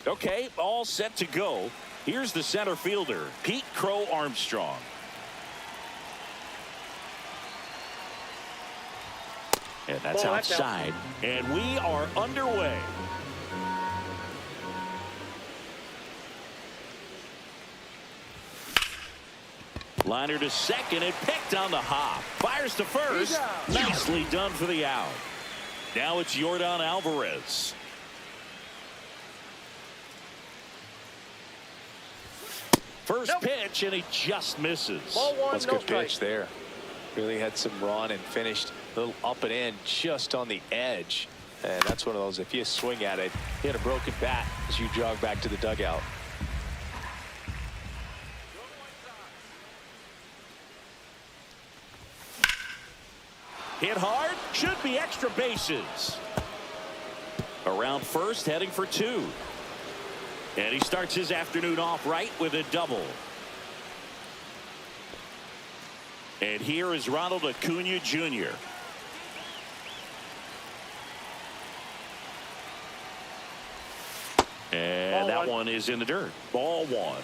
Okay, all set to go. Here's the center fielder, Pete Crow Armstrong. And that's outside. And we are underway. Liner to second and picked on the hop. Fires to first. Nicely done for the out. Now it's Yordan Alvarez. First pitch, and he just misses. That's a good pitch there. Really had some run and finished a little up and in just on the edge. And that's one of those, if you swing at it, hit a broken bat as you jog back to the dugout. Hit hard, should be extra bases. Around first, heading for two. And he starts his afternoon off right with a double. And here is Ronald Acuna Jr. And that one is in the dirt. Ball one.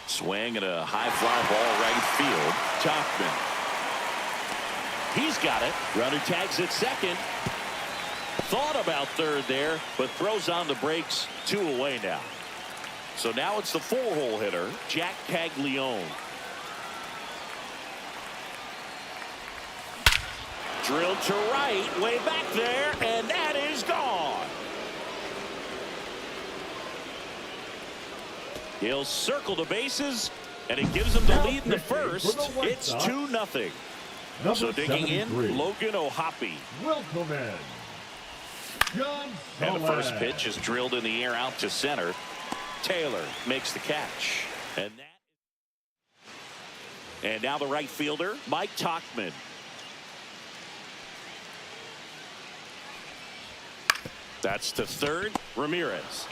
Swing and a high fly ball right field. Tauchman. He's got it. Runner tags at second. Thought about third there, but throws on the brakes. 2 away now. So now it's the 4-hole hitter, Jack Caglione. Drilled to right, way back there, and that is gone. He'll circle the bases, and it gives him the lead in the first. It's 2-0. So digging in, Logan O'Hoppe. Welcome in. And the first pitch is drilled in the air out to center. Taylor makes the catch. And now the right fielder, Mike Tauchman. That's to third, Ramirez.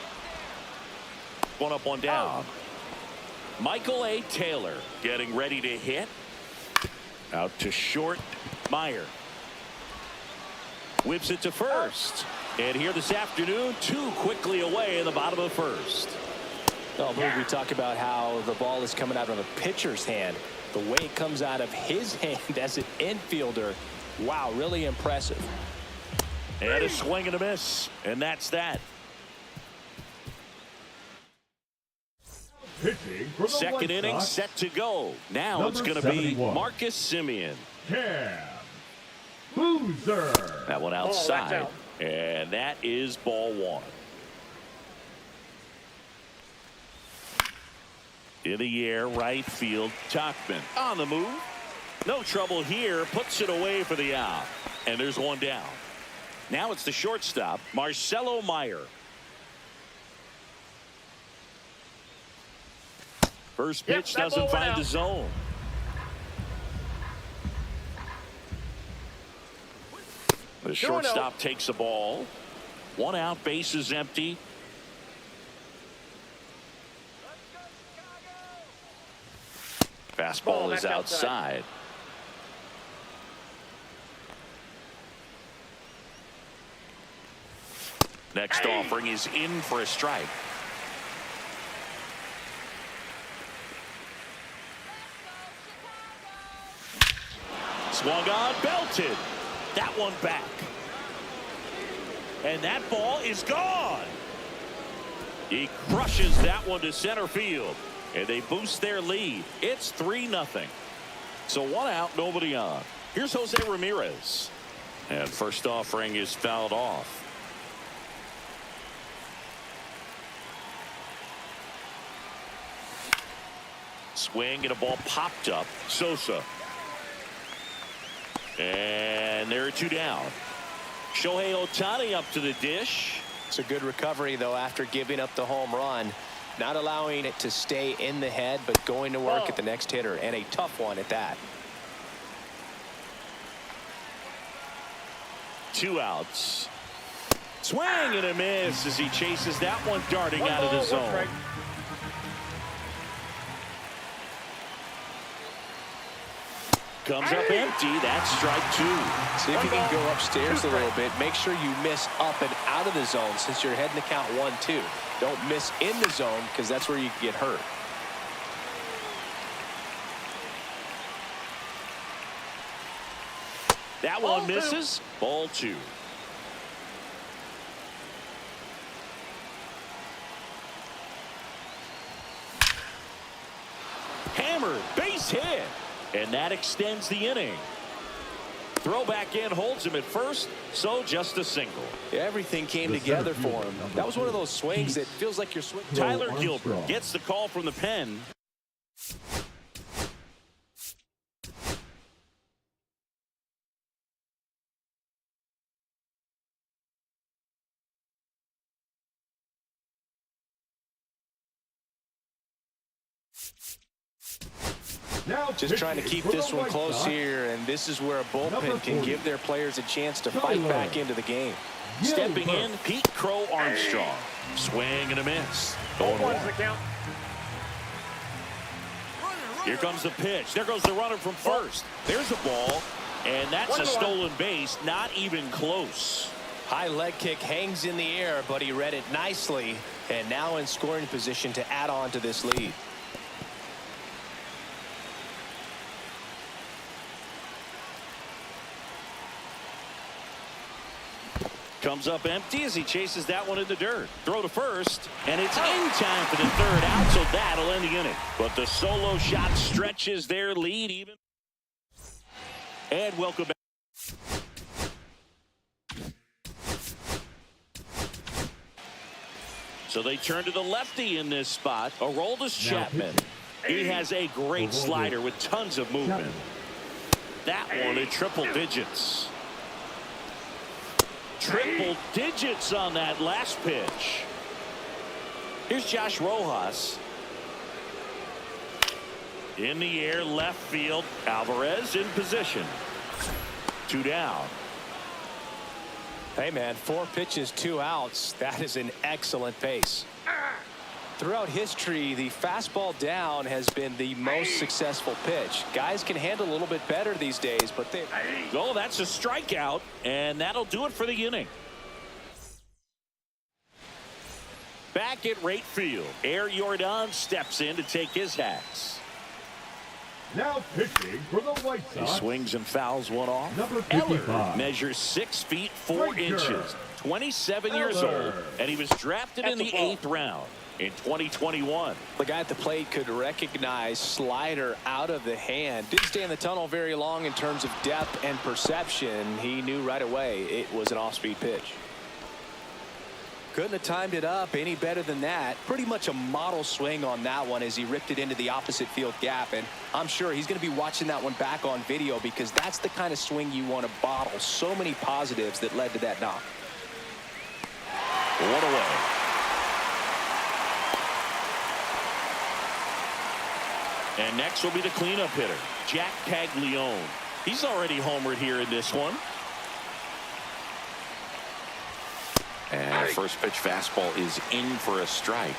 One up, one down. Michael A. Taylor getting ready to hit. Out to short, Meyer. Whips it to first. And here this afternoon, 2 quickly away in the bottom of the first. Oh, we talk about how the ball is coming out of a pitcher's hand. The way it comes out of his hand as an infielder, wow, really impressive. And a swing and a miss. And that's that. Second inning set to go. Now it's going to be Marcus Semien. That one outside. And that is ball one. In the air, right field, Tauchman on the move. No trouble here. Puts it away for the out. And there's one down. Now it's the shortstop, Marcelo Meyer. First pitch doesn't find the zone. The shortstop takes the ball. 1 out, base is empty. Fastball is outside. Next offering is in for a strike. Swung on, belted. That one back. And that ball is gone. He crushes that one to center field. And they boost their lead. It's 3-0. So 1 out, nobody on. Here's Jose Ramirez. And first offering is fouled off. Swing and a ball popped up. Sosa. And there are 2 down. Shohei Ohtani up to the dish. It's a good recovery, though, after giving up the home run. Not allowing it to stay in the head, but going to work at the next hitter, and a tough one at that. 2 outs. Swing and a miss as he chases that one darting out of the zone. Comes up empty. That's strike 2. See if you can go upstairs a little bit. Make sure you miss up and out of the zone since you're heading to count 1-2. Don't miss in the zone because that's where you get hurt. That one misses. Ball 2. Hammered, base hit. And that extends the inning. Throw back in holds him at first, so just a single. Everything came together for him. That was one of those swings that feels like you're swinging. Tyler Gilbert gets the call from the pen. Just trying to keep this one close here, and this is where a bullpen can give their players a chance to fight back into the game. Stepping in, Pete Crow Armstrong. Swing and a miss. Going one. Here comes the pitch. There goes the runner from first. There's a ball, and that's a stolen base. Not even close. High leg kick hangs in the air, but he read it nicely, and now in scoring position to add on to this lead. Comes up empty as he chases that one in the dirt. Throw to first, and it's in time for the 3rd out, so that'll end the inning. But the solo shot stretches their lead even. And welcome back. So they turn to the lefty in this spot. Aroldis Chapman. He has a great slider with tons of movement. That one in triple digits. Triple digits on that last pitch. Here's Josh Rojas. In the air, left field. Alvarez in position. 2 down. Hey, man, 4 pitches, 2 outs. That is an excellent pace. Throughout history, the fastball down has been the most successful pitch. Guys can handle a little bit better these days, but they... Oh, that's a strikeout, and that'll do it for the inning. Back at right field, Air Jordan steps in to take his hacks. Now pitching for the White Sox. He swings and fouls one off. Number 55. Eller measures 6 feet 4 inches, 27 years old, and he was drafted in the 8th round in 2021. The guy at the plate could recognize slider out of the hand. Didn't stay in the tunnel very long in terms of depth and perception. He knew right away it was an off-speed pitch. Couldn't have timed it up any better than that. Pretty much a model swing on that one as he ripped it into the opposite field gap. And I'm sure he's going to be watching that one back on video because that's the kind of swing you want to bottle. So many positives that led to that knock. 1 away. And next will be the cleanup hitter, Jack Caglione. He's already homered here in this one. And first pitch fastball is in for a strike.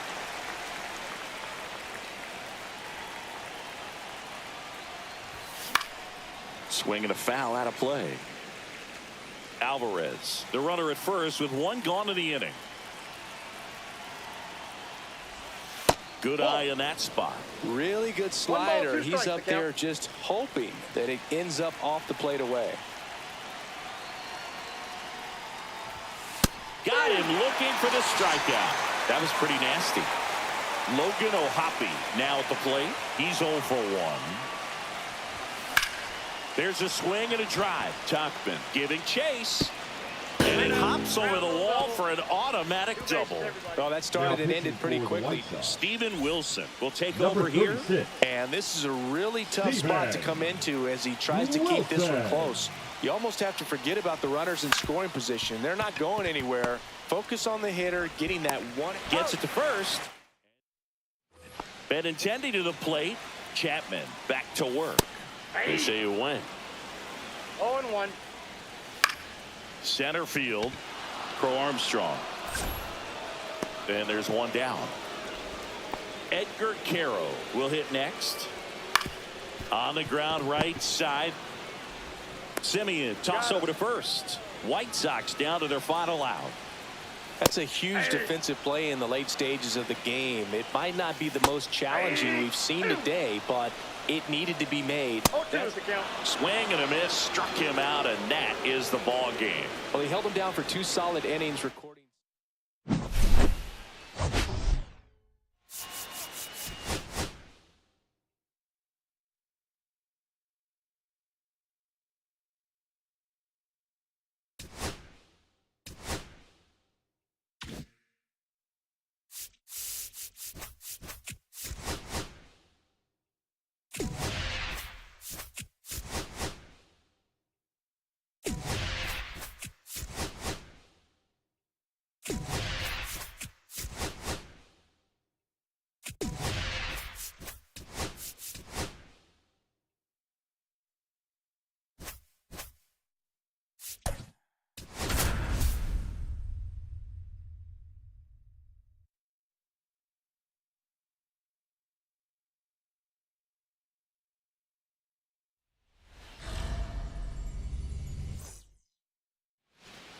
Swing and a foul out of play. Alvarez, the runner at first with 1 gone in the inning. Good eye in that spot. Really good slider. He's up there just hoping that it ends up off the plate away. Got him looking for the strikeout. That was pretty nasty. Logan O'Hoppe now at the plate. He's 0 for 1. There's a swing and a drive. Tauchman giving chase. And it hops over the wall for an automatic double. Well, that started and ended pretty quickly. Steven Wilson will take over here. And this is a really tough spot to come into as he tries to keep this one close. You almost have to forget about the runners in scoring position. They're not going anywhere. Focus on the hitter, getting that one. Gets it to first. Benintendi to the plate. Chapman back to work. They say you win. 0-1. Center field. Crow Armstrong. And there's one down. Edgar Caro will hit next. On the ground right side. Simeon toss over to first. White Sox down to their final out. That's a huge defensive play in the late stages of the game. It might not be the most challenging we've seen today, but it needed to be made. Swing and a miss, struck him out, and that is the ball game. Well, he held him down for 2 solid innings, recording.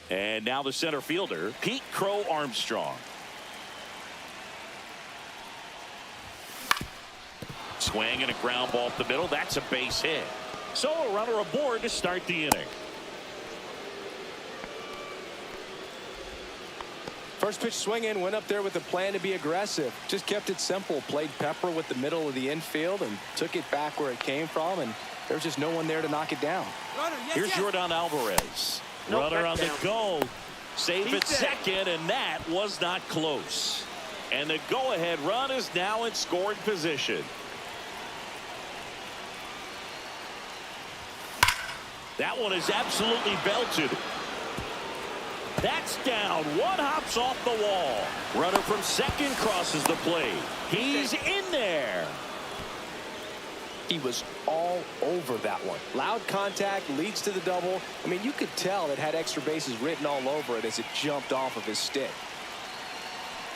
And now the center fielder, Pete Crow Armstrong. Swing and a ground ball up the middle. That's a base hit. So a runner aboard to start the inning. First pitch swinging, went up there with a plan to be aggressive. Just kept it simple. Played pepper with the middle of the infield and took it back where it came from. And there's just no one there to knock it down. Here's Jordan Alvarez. Runner on the go. Safe at second, and that was not close. And the go-ahead run is now in scoring position. That one is absolutely belted. That's down. One hops off the wall. Runner from second crosses the plate. He's in there. He was all over that one. Loud contact leads to the double. I mean, you could tell it had extra bases written all over it as it jumped off of his stick.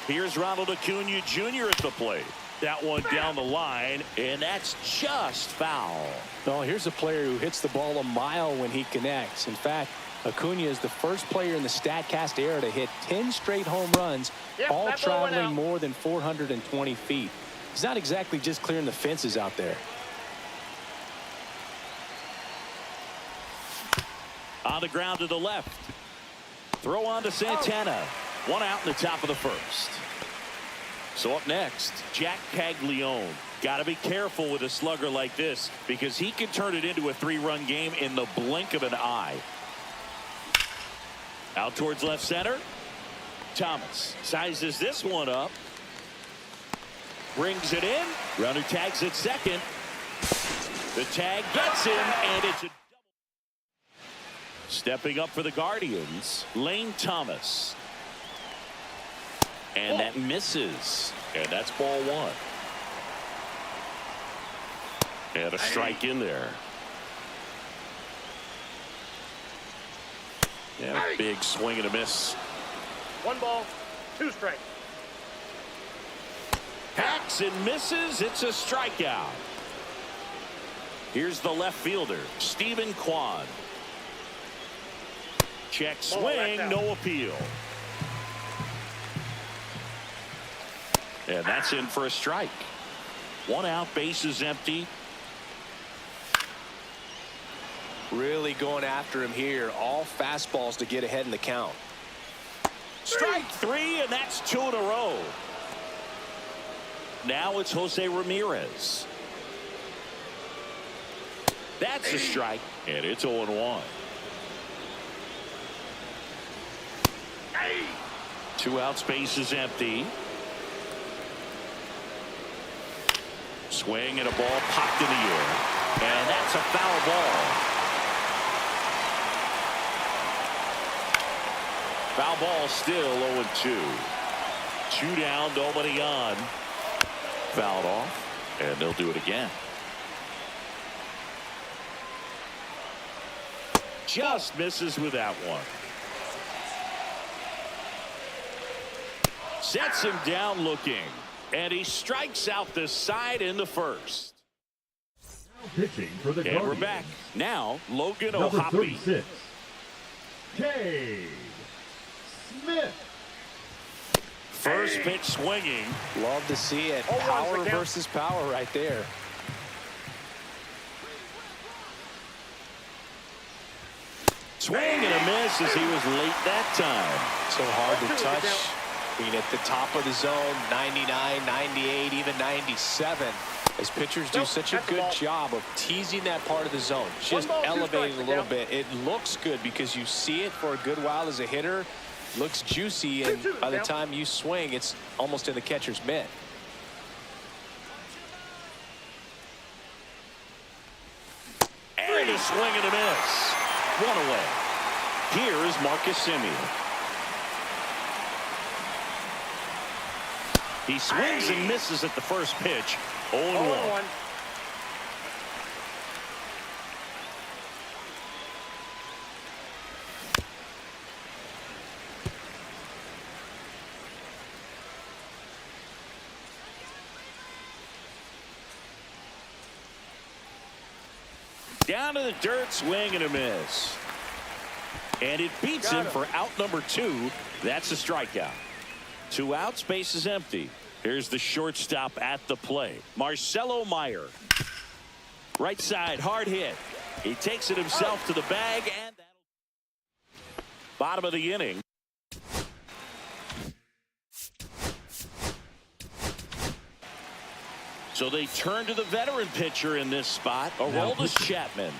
Here's Ronald Acuna Jr. at the plate. That one down the line, and that's just foul. Well, here's a player who hits the ball a mile when he connects. In fact, Acuna is the first player in the StatCast era to hit 10 straight home runs, all traveling more than 420 feet. He's not exactly just clearing the fences out there. On the ground to the left. Throw on to Santana. One out in the top of the first. So up next, Jack Caglione. Got to be careful with a slugger like this because he can turn it into a 3-run game in the blink of an eye. Out towards left center. Thomas sizes this one up. Brings it in. Runner tags at second. The tag gets him, and it's a double. Stepping up for the Guardians, Lane Thomas. And that misses. And that's ball 1. And a strike in there. Yeah, big swing and a miss. 1 ball, 2 strikes. Hacks and misses. It's a strikeout. Here's the left fielder, Stephen Kwan. Check swing, no appeal. And that's in for a strike. 1 out, bases empty. Really going after him here. All fastballs to get ahead in the count. Strike 3, and that's 2 in a row. Now it's Jose Ramirez. That's a strike, and it's 0-1. 2 outs, bases empty. Swing and a ball popped in the air, and that's a foul ball. Foul ball, still 0-2. 2 down, nobody on. Fouled off, and they'll do it again. Just misses with that one. Sets him down looking, and he strikes out the side in the first. Now pitching for the And Guardians. we're back. Now, Logan Number O'Hoppe. 36, Cade Smith. First pitch swinging. Love to see it. 0-1's Power the count. versus power right there. Swing and a miss as he was late that time. So hard to 0-2 is the touch. count. Being at the top of the zone, 99, 98, even 97. As pitchers do Nope, such a that's a good ball. job of teasing that part of the zone. Just 1 ball, 2 elevating strikes, a little yeah. bit. It looks good because you see it for a good while as a hitter. Looks juicy, and 2-2, by the yeah. time you swing, it's almost in the catcher's mitt. And a swing and a miss. 1 away. Here is Marcus Semien. He swings and misses at the first pitch. 0-1. 0-1. Down to the dirt, swing and a miss. And it beats Got him him. for out number 2. That's a strikeout. 2 outs, bases empty. Here's the shortstop at the plate, Marcelo Meyer. Right side, hard hit. He takes it himself to the bag, and that'll... Bottom of the inning. So they turn to the veteran pitcher in this spot, Aroldis Chapman.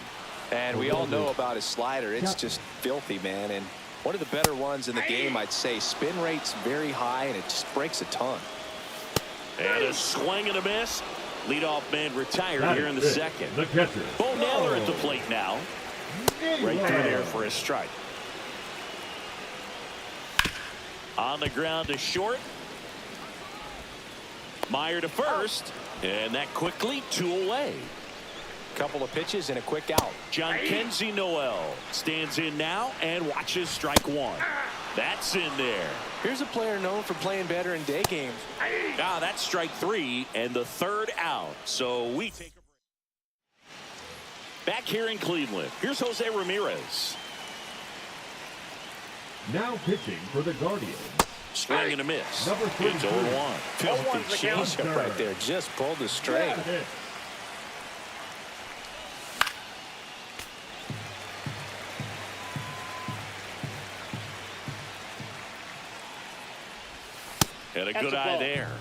And we all know about his slider. It's just filthy, man. And one of the better ones in the game, I'd say. Spin rate's very high, and it just breaks a ton. And a swing and a miss. Leadoff man retired That here in the is it. second. The catcher. Bo Naylor at the plate now. Right through there for a strike. On the ground to short. Meyer to first. And that quickly 2 away. Couple of pitches and a quick out. John Kenzie Noel stands in now and watches strike 1. That's in there. Here's a player known for playing better in day games. Ah, that's strike 3 and the 3rd out. So we take a break. Back here in Cleveland, here's Jose Ramirez. Now pitching for the Guardians. Swing and a miss. Number It's 33. 0-1. Filthy 0-1's the count. changeup right there. Just pulled the string. Bad hit. And a That's good a eye ball. there.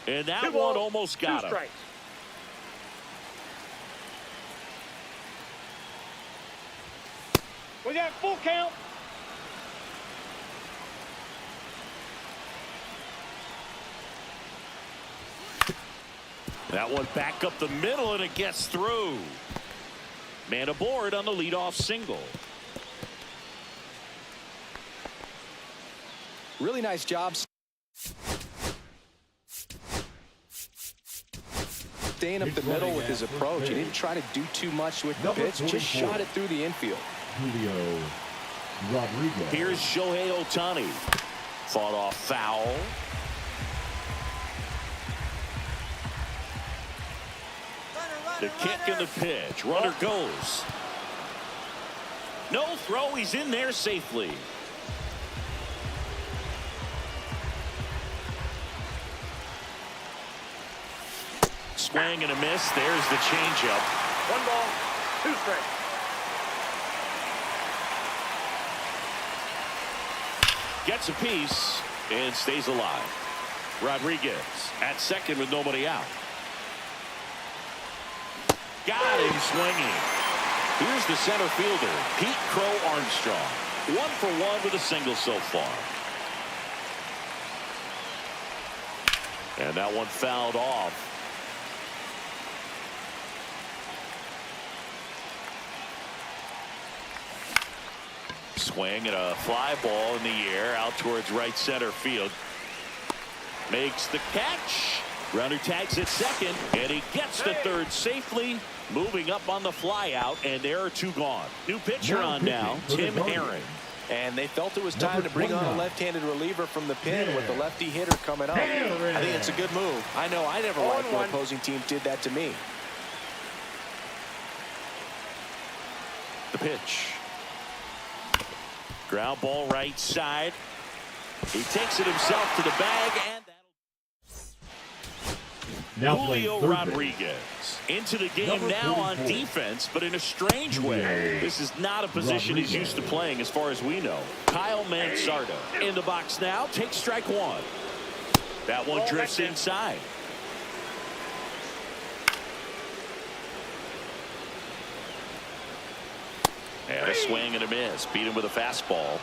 And that 2 one balls, almost 2 got him. strikes. We got full count. That one back up the middle, and it gets through. Man aboard on the leadoff single. Really nice job staying up the middle with his approach. He didn't try to do too much with the Number pitch. Just 44. shot it through the infield. Julio Rodriguez. Here's Shohei Ohtani. Fought off foul. The kick and the pitch. Runner goes. No throw. He's in there safely. Swing and a miss. There's the changeup. 1 ball, 2 strikes. Gets a piece and stays alive. Rodriguez at second with nobody out. Got him swinging. Here's the center fielder, Pete Crow Armstrong. 1 for 1 with a single so far. And that one fouled off. Swing and a fly ball in the air out towards right center field. Makes the catch. Runner tags at second, and he gets to third safely. Moving up on the fly out, and there are 2 gone. New pitcher on now, Tim Aaron. And they felt it was time to bring on a left-handed reliever from the pen with the lefty hitter coming up. I think it's a good move. I know I never liked when opposing teams did that to me. The pitch. Ground ball right side. He takes it himself to the bag, and Now Julio Rodriguez into the game now on defense, but in a strange way. This is not a position he's used to playing as far as we know. Kyle Mansarda in the box now. Takes strike 1. That one drifts inside. And a swing and a miss. Beat him with a fastball.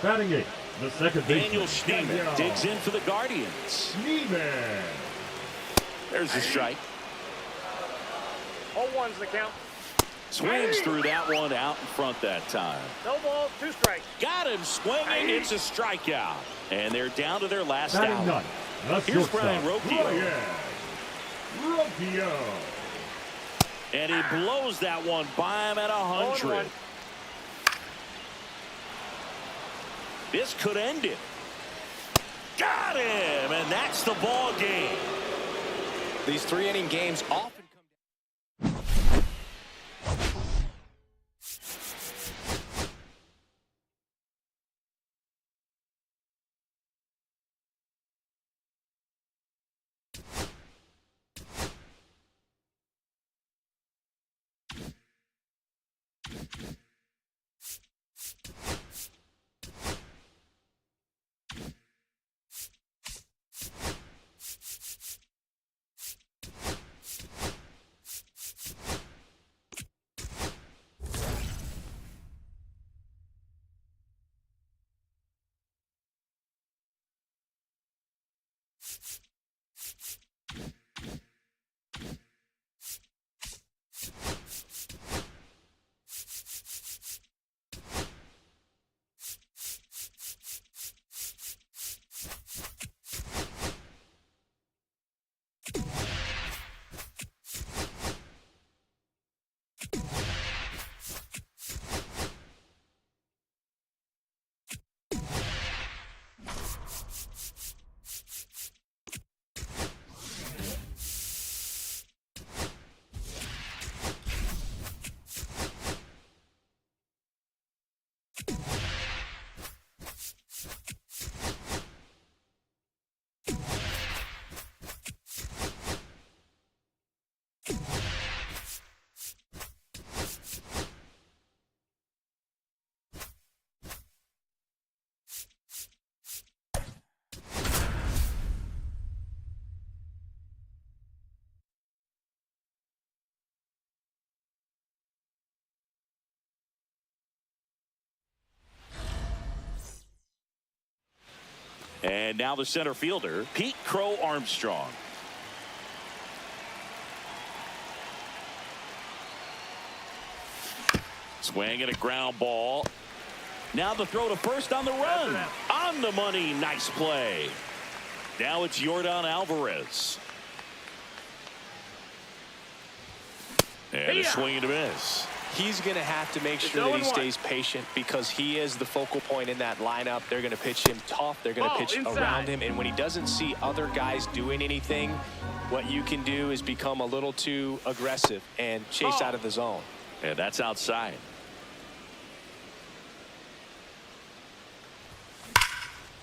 Batting 8, the second baseman. Daniel Schneemann digs in for the Guardians. Schneemann. There's the strike. 0-1's the count. Swings through that one out in front that time. No ball, 2 strikes. Got him swinging. It's a strikeout. And they're down to their last Batting out. 9, the Here's Brian shortstop, Rocchio. Rocchio. And he blows that one by him at 100. 0-1. This could end it. Got him, and that's the ball game. These 3-inning games often come And now the center fielder, Pete Crow Armstrong. Swing and a ground ball. Now the throw to first on the run. On the money. Nice play. Now it's Yordan Alvarez. And a swing and a miss. He's going to have to make sure that he stays patient because he is the focal point in that lineup. They're going to pitch him tough. They're going to pitch around him. And when he doesn't see other guys doing anything, what you can do is become a little too aggressive and chase out of the zone. And that's outside.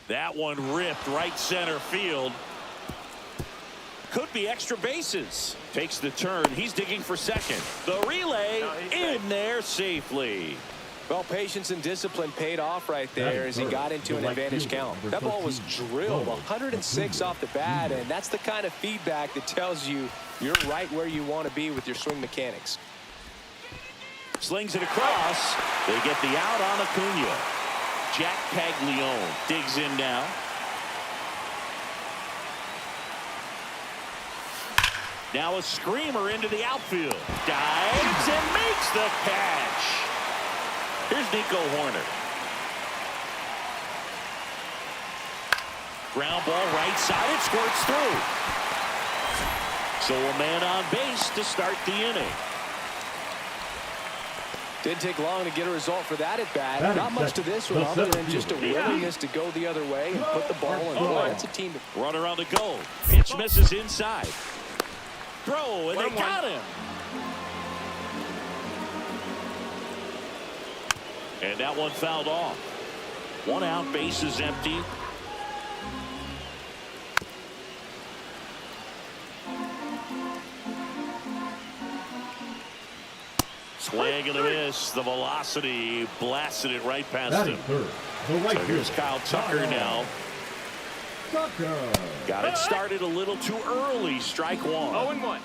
That one ripped right center field. Could be extra bases. Takes the turn. He's digging for second. The relay in there safely. Well, patience and discipline paid off right there as he got into an advantage count. That ball was drilled 106 off the bat, and that's the kind of feedback that tells you you're right where you want to be with your swing mechanics. Slings it across. They get the out on Acuna. Jack Caglione digs in now. Now a screamer into the outfield. Dives and makes the catch. Here's Nico Horner. Ground ball right side. It squirts through. So a man on base to start the inning. Didn't take long to get a result for that at bat. Not much to this one other than just a willingness to go the other way and put the ball in play. It's a team. Runner on the go. Pitch misses inside. Throw, and they got him. And that one fouled off. One out, base is empty. Swing and a miss. The velocity blasted it right past him. So here's Kyle Tucker now. Got it started a little too early. Strike one. 0-1.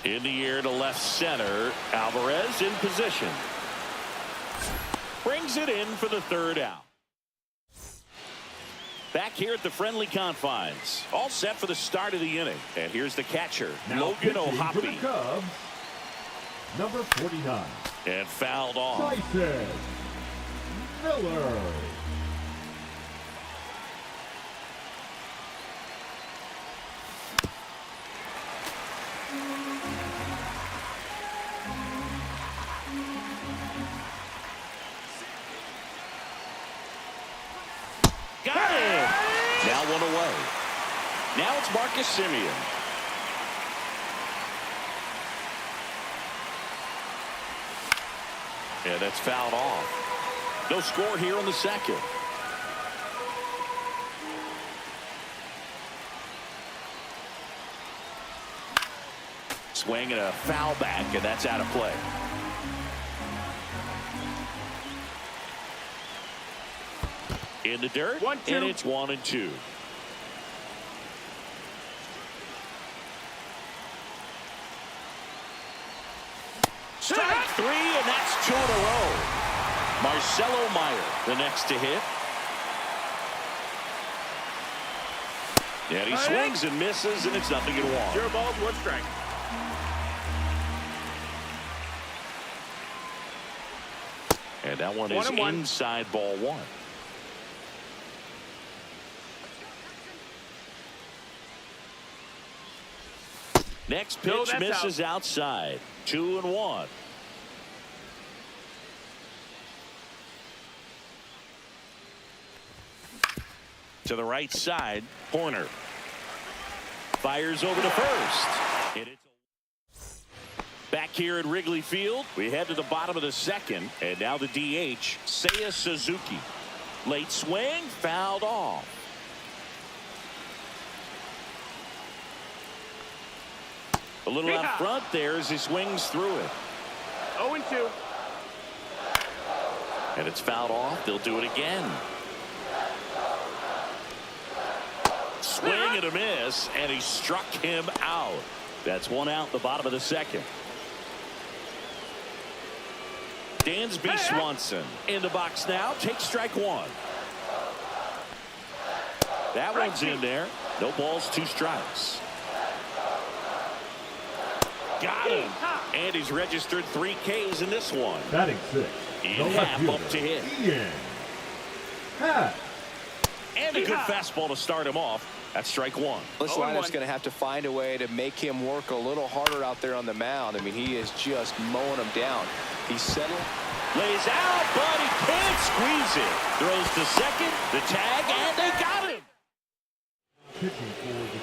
In the air to left center. Alvarez in position. Brings it in for the third out. Back here at the friendly confines. All set for the start of the inning. And here's the catcher, Logan O'Hoppe. Number 49. And fouled off. Tyson Miller. Got it. Now one away. Now it's Marcus Semien. Yeah, that's fouled off. No score here in the second. Swing and a foul back, and that's out of play. In the dirt, 1-2. and it's 1-2. Strike three, and that's two in a row. Marcelo Meyer, the next to hit. And he swings and misses, and it's 0-1. 0 balls, 1 strike. And that one is 1-1. inside ball one. Next pitch misses outside. 2-1. To the right side, Horner fires over to first. And it's back here at Wrigley Field. We head to the bottom of the second, and now the DH, Seiya Suzuki. Late swing, fouled off. A little out front there as he swings through it. 0-2. And it's fouled off. They'll do it again. Swing and a miss, and he struck him out. That's one out in the bottom of the second. Dansby Swanson in the box now. Takes strike one. That one's in there. No balls, 2 strikes. Got him. And he's registered 3 Ks in this one. Batting 6. In half up to hit. Ian Happ. And a good fastball to start him off. That's strike one. This lineup's going to have to find a way to make him work a little harder out there on the mound. I mean, he is just mowing him down. He's settled. Lays out, but he can't squeeze it. Throws to second, the tag, and they got him.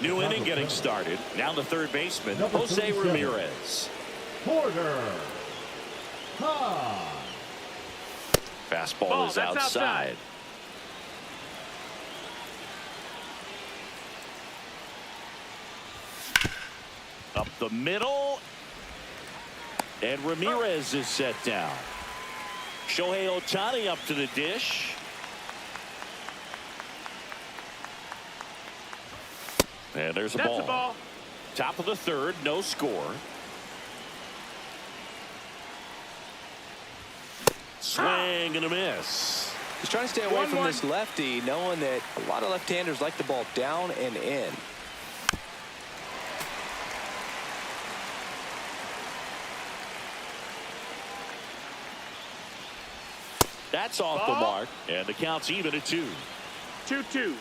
New inning getting started. Now the third baseman, Jose Ramirez. Porter. Fastball is outside. Up the middle. And Ramirez is set down. Shohei Ohtani up to the dish. And there's a That's ball. the ball. Top of the third, no score. Swing and a miss. He's trying to stay away from 1-1. this lefty, knowing that a lot of left-handers like the ball down and in. That's off the mark, and the count's even at 2. 2-2.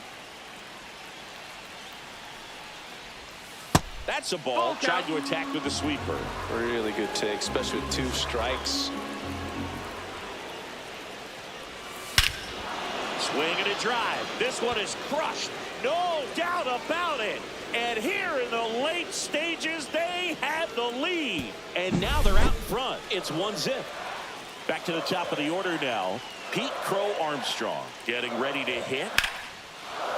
That's a ball. Ball Tried count. to attack with the sweeper. Really good take, especially with 2 strikes. Swing and a drive. This one is crushed. No doubt about it. And here in the late stages, they have the lead. And now they're out in front. It's 1-0. Back to the top of the order now. Pete Crow Armstrong getting ready to hit.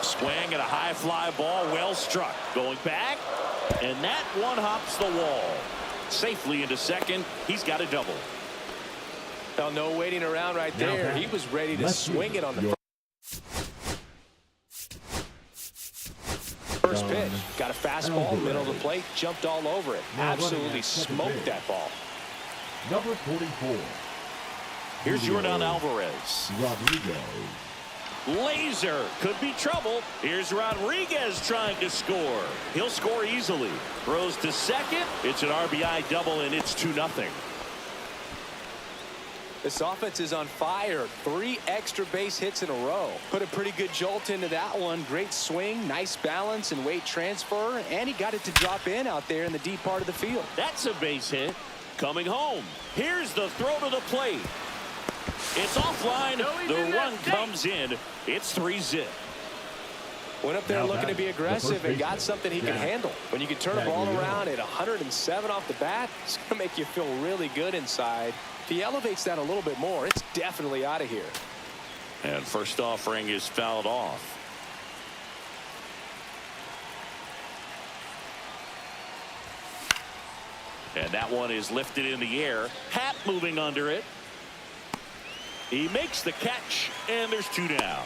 Swing and a high fly ball, well struck. Going back, and that one hops the wall. Safely into second. He's got a double. Now, no waiting around right there. He was ready to swing it on the first pitch. Got a fastball, middle of the plate, jumped all over it. Absolutely smoked that ball. Number 44. Here's Jordan Alvarez. Rodriguez. Laser could be trouble. Here's Rodriguez trying to score. He'll score easily. Throws to second. It's an RBI double, and it's 2-0. This offense is on fire. 3 extra base hits in a row. Put a pretty good jolt into that one. Great swing, nice balance and weight transfer, and he got it to drop in out there in the deep part of the field. That's a base hit. Coming home. Here's the throw to the plate. It's offline. The run comes in. It's 3-0. Went up there Now looking to be back, the aggressive first and got baseman, something he can Jack. handle. When you can turn a Jack ball Leon. around at 107 off the bat, it's going to make you feel really good inside. If he elevates that a little bit more, it's definitely out of here. And first offering is fouled off. And that one is lifted in the air. Happ moving under it. He makes the catch, and there's 2 down.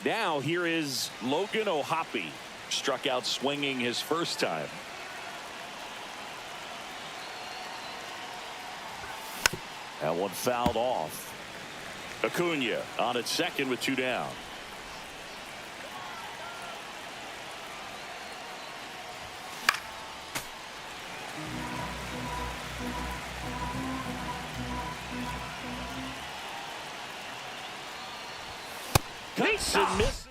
Now here is Logan O'Hoppe. Struck out swinging his first time. That one fouled off. Acuna on at second with 2 down. Cuts and misses.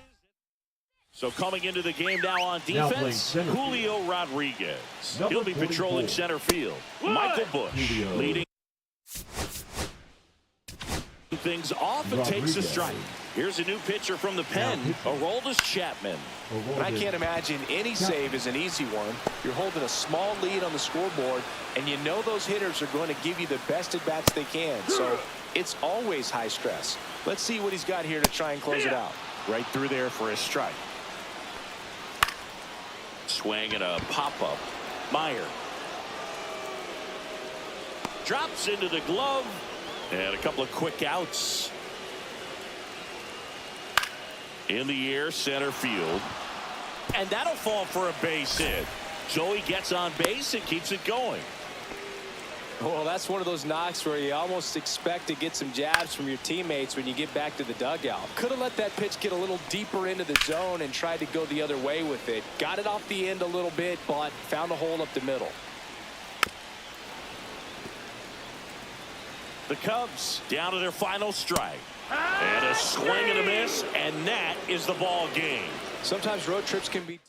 So coming into the game now on Now playing defense, center field. Julio Rodriguez. Number He'll be patrolling 44. center field. Michael Bush Julio. leading things off and takes a Rodriguez. strike. Here's a new pitcher from the pen, Aroldis Chapman. And I can't imagine any save is an easy one. You're holding a small lead on the scoreboard, and you know those hitters are going to give you the best at bats they can. So it's always high stress. Let's see what he's got here to try and close it out. Right through there for a strike. Swing and a pop-up. Meyer drops into the glove, and a couple of quick outs. In the air, center field, and that'll fall for a base hit. Joey gets on base and keeps it going. Well, that's one of those knocks where you almost expect to get some jabs from your teammates when you get back to the dugout. Could have let that pitch get a little deeper into the zone and tried to go the other way with it. Got it off the end a little bit, but found a hole up the middle. The Cubs down to their final strike. And a swing and a miss, and that is the ball game. Sometimes road trips can be tough.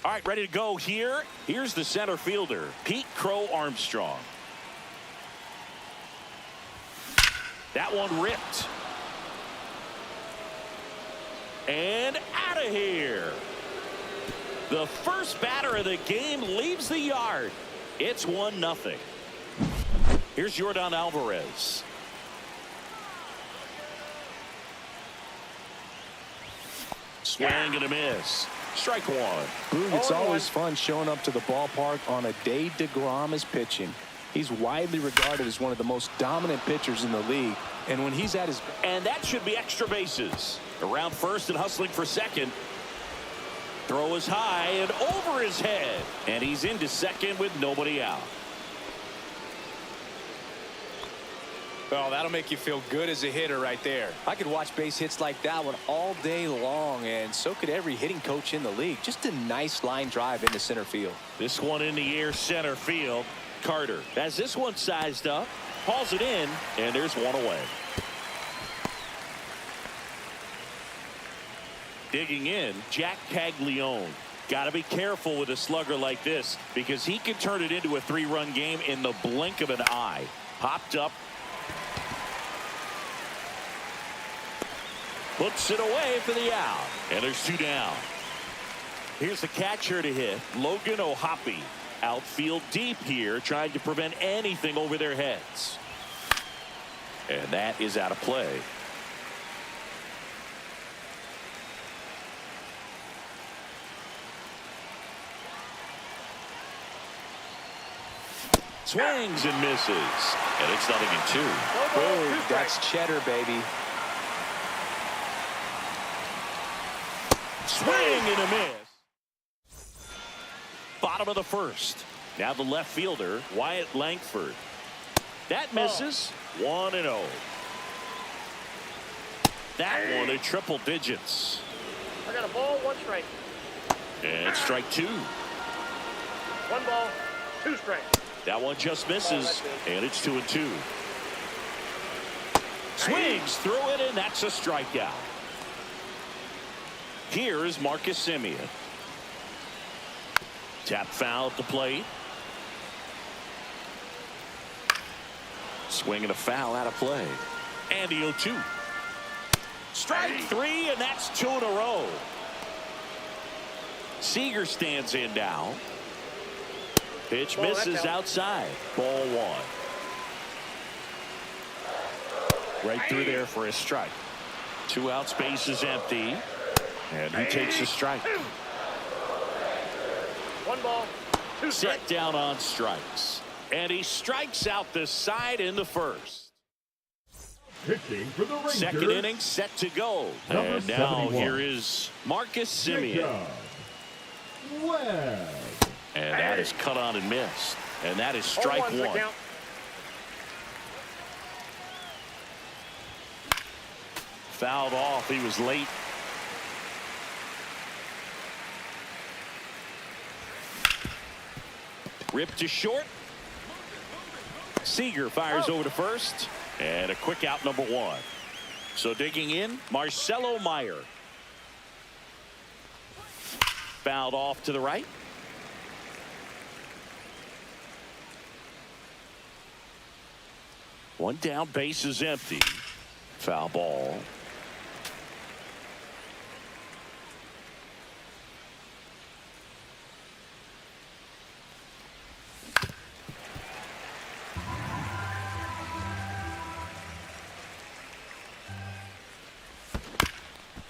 All right, ready to go here. Here's the center fielder, Pete Crow Armstrong. That one ripped. And out of here. The first batter of the game leaves the yard. It's 1-0. Here's Yordan Alvarez. Swing and a miss. Strike one. Boog, it's always fun showing up to the ballpark on a day DeGrom is pitching. He's widely regarded as one of the most dominant pitchers in the league. And when he's at his... And that should be extra bases. Around first and hustling for second. Throw is high and over his head. And he's into second with nobody out. Oh, that'll make you feel good as a hitter right there. I could watch base hits like that one all day long, and so could every hitting coach in the league. Just a nice line drive into center field. This one in the air, center field. Carter has this one sized up, hauls it in, and there's one away. Digging in, Jack Caglione. Got to be careful with a slugger like this because he can turn it into a 3-run game in the blink of an eye. Popped up. Puts it away for the out. And there's 2 down. Here's the catcher to hit, Logan O'Hoppe. Outfield deep here, trying to prevent anything over their heads. And that is out of play. Swings and misses. And it's 0-2. Boom, that's cheddar, baby. Swing and a miss. Bottom of the first. Now the left fielder, Wyatt Langford. That misses. 1-0. That one at triple digits. I got a ball, 1 strike. And strike 2. 1 ball, 2 strikes. That one just misses. And it's 2-2. Swings through it, and that's a strikeout. Here is Marcus Semien. Tap foul at the plate. Swing and a foul out of play. And the 0-2. Strike 3, and that's 2 in a row. Seager stands in now. Pitch misses outside. Ball 1. Right through there for a strike. 2 outs, base is empty. And he takes a strike. 1 ball, 2 strikes. Set down on strikes. And he strikes out the side in the first. Pitching for the Rangers. Second inning set to go. Number And now 71. here is Marcus Semien. Webb. And that is cut on and missed. And that is strike 0-1's the 1. count. Fouled off. He was late. Ripped to short. Seager fires over to first. And a quick out, number 1. So digging in, Marcelo Meyer. Fouled off to the right. One down, base is empty. Foul ball.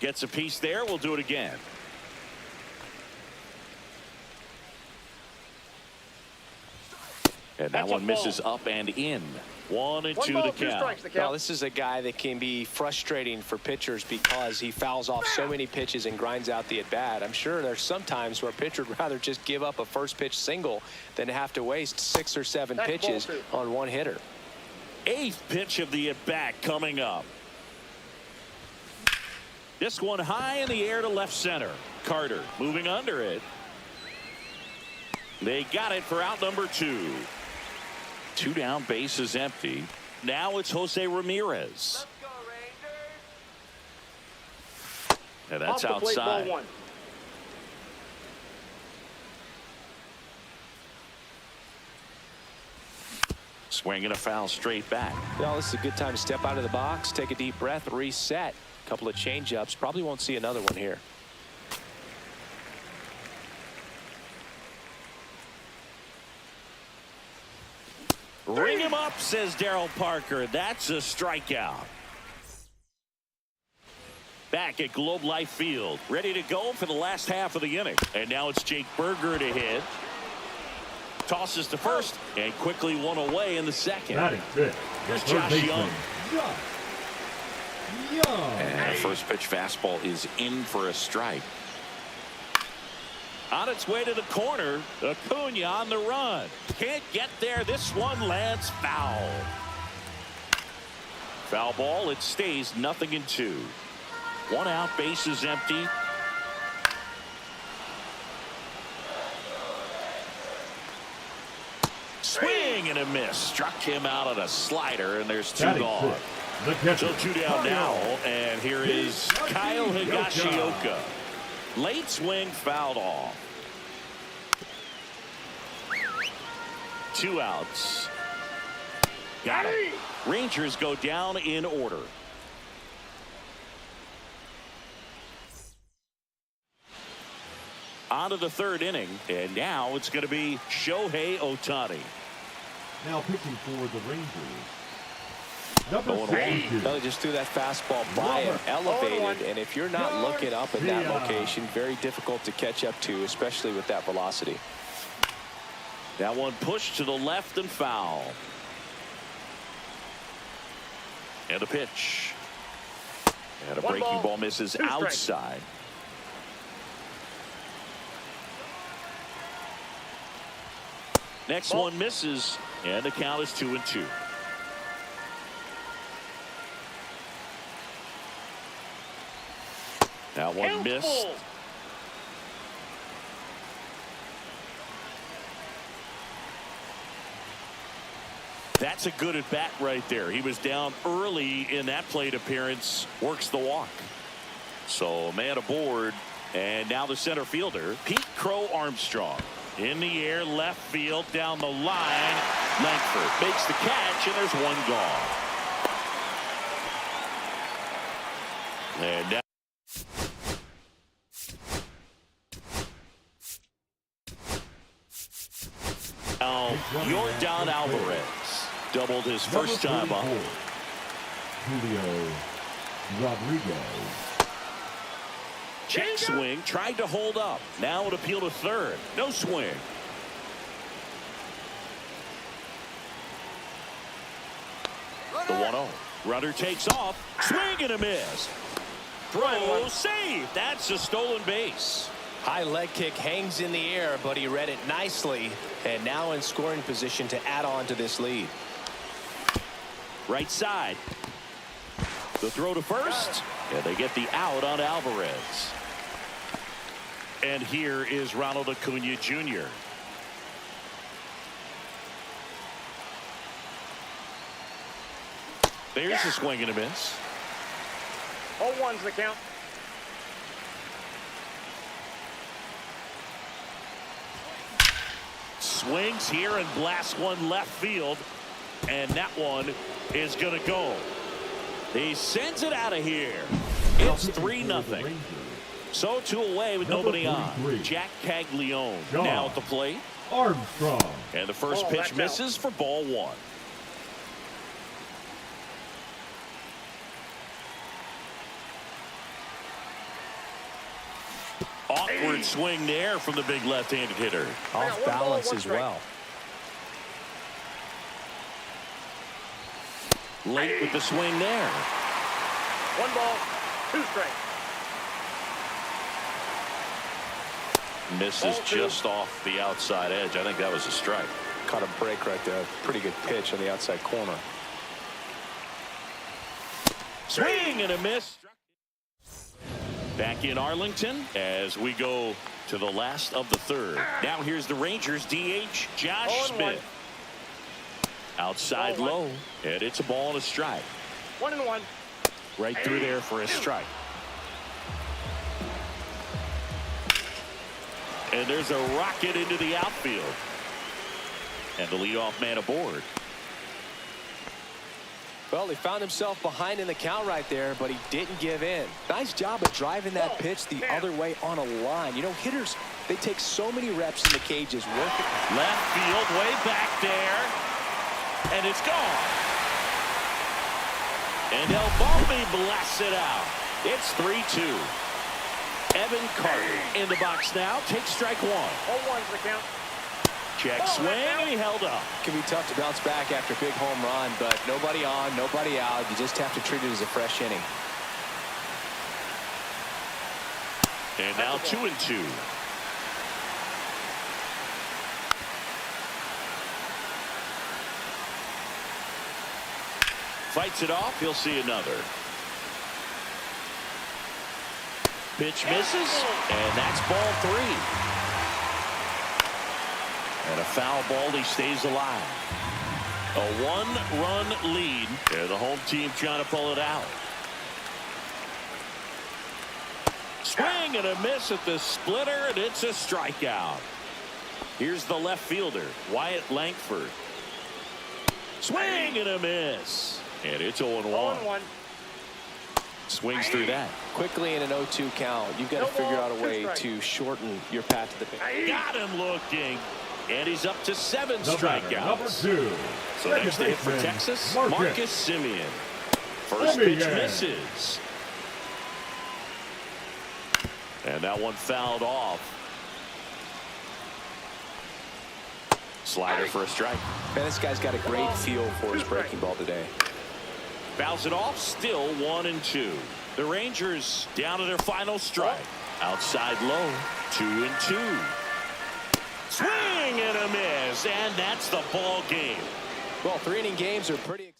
Gets a piece there. We'll do it again. And that That's one a ball. misses up and in. 1 and 2 1 ball, to 2 count. strikes the Now, count. this is a guy that can be frustrating for pitchers because he fouls off so many pitches and grinds out the at-bat. I'm sure there's some times where a pitcher would rather just give up a first pitch single than have to waste 6 or 7 That's pitches bullshit. on one hitter. 8th pitch of the at-bat coming up. This one high in the air to left center. Carter moving under it. They got it for out number 2. 2 down, base is empty. Now it's Jose Ramirez. Let's go, Rangers. And that's Off the plate, outside. ball 1. Swing and a foul straight back. Well, this is a good time to step out of the box, take a deep breath, reset. A couple of change-ups. Probably won't see another one here. Ring him up, says Darryl Parker. That's a strikeout. Back at Globe Life Field, ready to go for the last half of the inning. And now it's Jake Berger to hit. Tosses to first and quickly one away in the second. Batting fifth. Here's Third Josh baseman, Young. Josh Young. And the first pitch fastball is in for a strike. On its way to the corner, Acuna on the run. Can't get there. This one lands foul. Foul ball. It stays 0-2. 1 out, base is empty. Swing and a miss. Struck him out on a slider, and there's 2 Batting gone. fifth, the catcher, So 2 down now, and here is Kyle Higashioka. Late swing fouled off. 2 outs. Got it. Rangers go down in order. On to the 3rd inning, and now it's going to be Shohei Ohtani. Now pitching for the Rangers. Number Going 62. Well, they just threw that fastball by him, elevated, and if you're not looking up in that Garcia. location, very difficult to catch up to, especially with that velocity. That one pushed to the left and foul. And a pitch. And a 1 breaking ball, ball misses 2 strikes. outside. Next Ball. one misses, and the count is 2-2. That one Count missed. full. That's a good at bat right there. He was down early in that plate appearance. Works the walk. So man aboard, and now the center fielder, Pete Crow Armstrong. In the air, left field, down the line. Langford makes the catch, and there's 1 gone. And now Yordan Alvarez doubled his first time up. Julio Rodriguez. Check swing, tried to hold up. Now an appeal to third. No swing. The 1-0. Runner takes off. Swing and a miss. Throw, save. That's a stolen base. High leg kick hangs in the air, but he read it nicely, and now in scoring position to add on to this lead. Right side. The throw to first, and they get the out on Alvarez. And here is Ronald Acuna Jr. There's a swing and a miss. 0-1's the count. Swings here and blasts one left field, and that one is going to go. He sends it out of here. It's 3-0. So 2 away with nobody on. Jack Caglione now at the plate. Armstrong. And the first Oh, pitch that's out. misses for ball 1. Awkward swing there from the big left-handed hitter. Off 1 ball, balance 1 as strike. well. Late with the swing there. 1 ball, 2 strikes. Misses Ball 2. just off the outside edge. I think that was a strike. Caught a break right there. Pretty good pitch on the outside corner. Swing and a miss. Back in Arlington as we go to the last of the 3rd. Now here's the Rangers DH Josh 0-1. Smith. Outside 0-1. low, and it's a ball and a strike. 1-1. Right through there for a strike. And there's a rocket into the outfield. And the leadoff man aboard. Well, he found himself behind in the count right there, but he didn't give in. Nice job of driving that pitch the other way on a line. You know, hitters, they take so many reps in the cages working. Left field, way back there. And it's gone. And El Bombi blasts it out. It's 3-2. Evan Carter in the box now. Takes strike one. 0-1's the count. Check swing, and he held up. It can be tough to bounce back after a big home run, but nobody on, nobody out. You just have to treat it as a fresh inning. And now 2-2. Fights it off. He'll see another. Pitch misses, and that's ball three. And a foul ball, he stays alive. A one-run lead, and the home team trying to pull it out. Swing and a miss at the splitter, and it's a strikeout. Here's the left fielder, Wyatt Langford. Swing and a miss, and it's 0-1. 0-1. Swings through that. Quickly in an 0-2 count, you've got to figure out a way to shorten your path to the pitch. Got him looking. And he's up to 7 strikeouts. Number 2. So next to hit for Texas, Marcus Semien. First pitch misses. And that one fouled off. Slider for a strike. Man, this guy's got a great feel for his breaking ball today. Fouls it off, still 1-2. The Rangers down to their final strike. Outside low, 2-2. Swing and a miss, and that's the ball game. Well, 3-inning games are pretty exciting.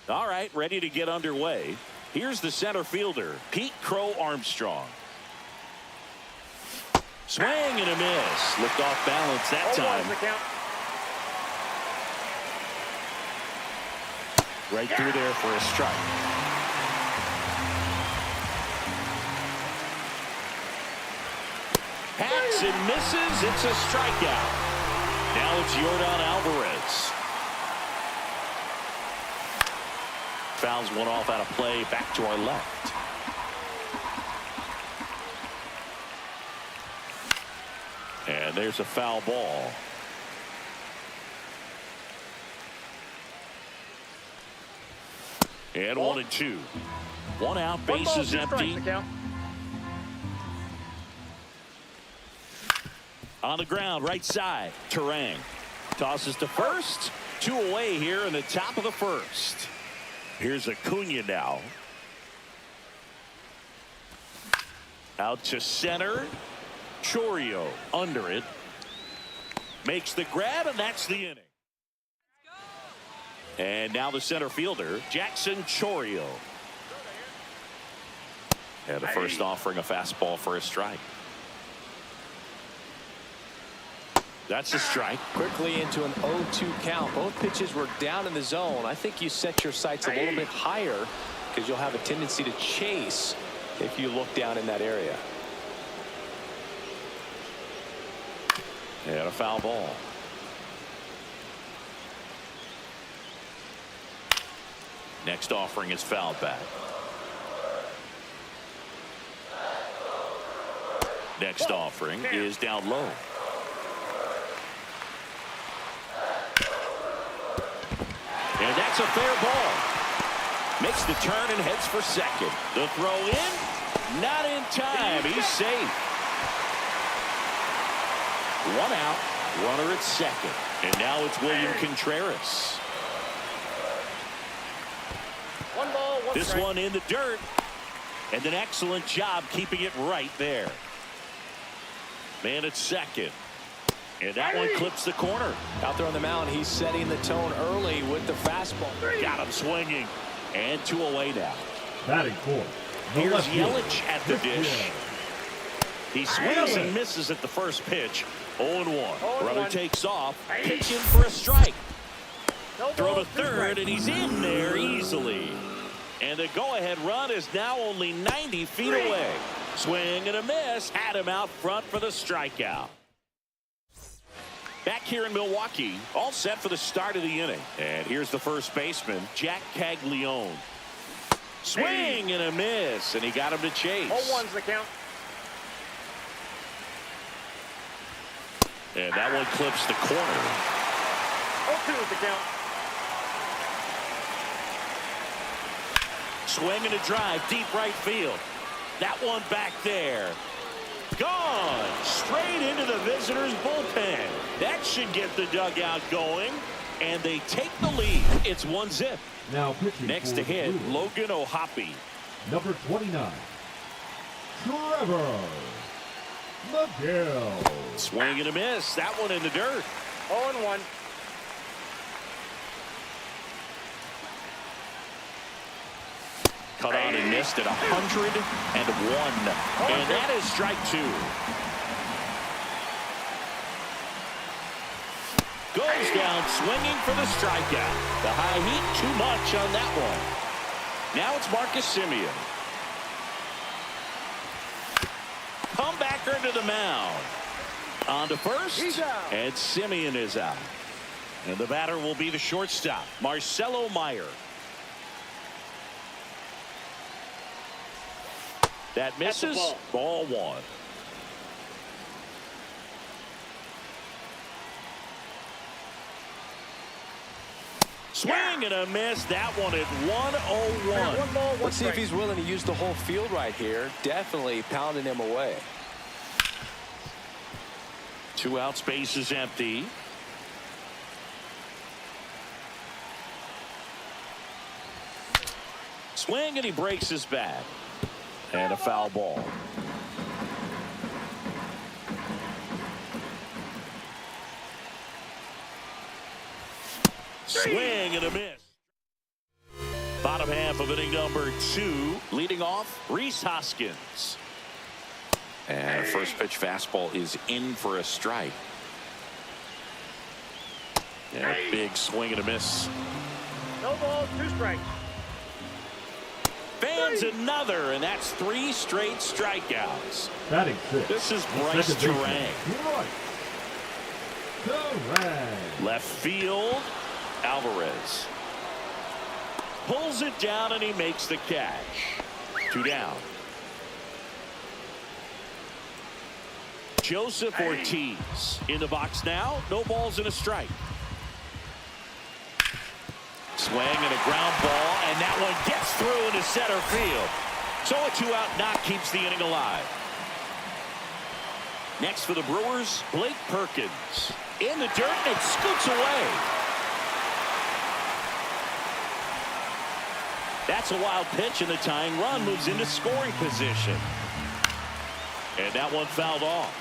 All right, ready to get underway. Here's the center fielder, Pete Crow Armstrong. Swing and a miss. Looked off balance that 0-1's time. the count. Right through there for a strike. Hacks and misses. It's a strikeout. Now it's Yordan Alvarez. Fouls one off out of play. Back to our left. And there's a foul ball. And 1-2. One out, bases empty. On the ground, right side, Terang. Tosses to first. 2 away here in the top of the first. Here's Acuna now. Out to center. Chorio under it. Makes the grab, and that's the inning. And now the center fielder, Jackson Chourio. And the first offering a fastball for a strike. That's a strike. Quickly into an 0-2 count. Both pitches were down in the zone. I think you set your sights a little bit higher because you'll have a tendency to chase if you look down in that area. And a foul ball. Next offering is fouled back. Next offering is down low. And that's a fair ball. Makes the turn and heads for second. The throw in, not in time. He's safe. One out, runner at second. And now it's William Contreras. One ball, one This strike. one in the dirt. And an excellent job keeping it right there. Man at second. And that one clips the corner. Out there on the mound, he's setting the tone early with the fastball. Got him swinging. And 2 away now. Batting fourth. The Here's left fielder, Yelich at the dish. He swings and misses at the first pitch. 0-1. Runner takes off. Pitching for a strike. No Throw ball, to two third, strikes. and he's in there easily. And the go-ahead run is now only 90 feet away. Swing and a miss. Had him out front for the strikeout. Back here in Milwaukee, all set for the start of the inning. And here's the first baseman, Jack Caglione. Swing and a miss, and he got him to chase. 0-1's the count. And that one clips the corner. 0-2's the count. Swing and a drive, deep right field. That one back there. Gone. Straight into the visitors' bullpen. That should get the dugout going. And they take the lead. It's 1-0. Now pitching Next for to hit, the Blues, Logan O'Hoppe. number 29, Trevor McGill. Swing and a miss. That one in the dirt. 0-1. Cut on and missed at 101. And that is strike 2. Goes down swinging for the strikeout. The high heat, too much on that one. Now it's Marcus Semien. Comebacker to the mound. On to first. He's out. And Semien is out. And the batter will be the shortstop, Marcelo Meyer. That misses. Ball 1. Swing and a miss. That one at 101. One ball, one Let's see if strike. he's willing to use the whole field right here. Definitely pounding him away. 2 outs, base is empty. Swing and he breaks his bat. And a foul ball. Swing and a miss. Bottom half of inning number 2. Leading off, Rhys Hoskins. And a first pitch fastball is in for a strike. And a big swing and a miss. No balls, 2 strikes. Fans another, and that's 3 straight strikeouts. Batting 6. This is the Bryce second baseman, Terang. Bryce Terang. Left field, Alvarez. Pulls it down and he makes the catch. 2 down. Joseph Ortiz in the box now. No balls and a strike. Swing and a ground ball, and that one gets through into center field. So a 2-out knock keeps the inning alive. Next for the Brewers, Blake Perkins. In the dirt, and it scoots away. That's a wild pitch, and the tying run moves into scoring position. And that one fouled off.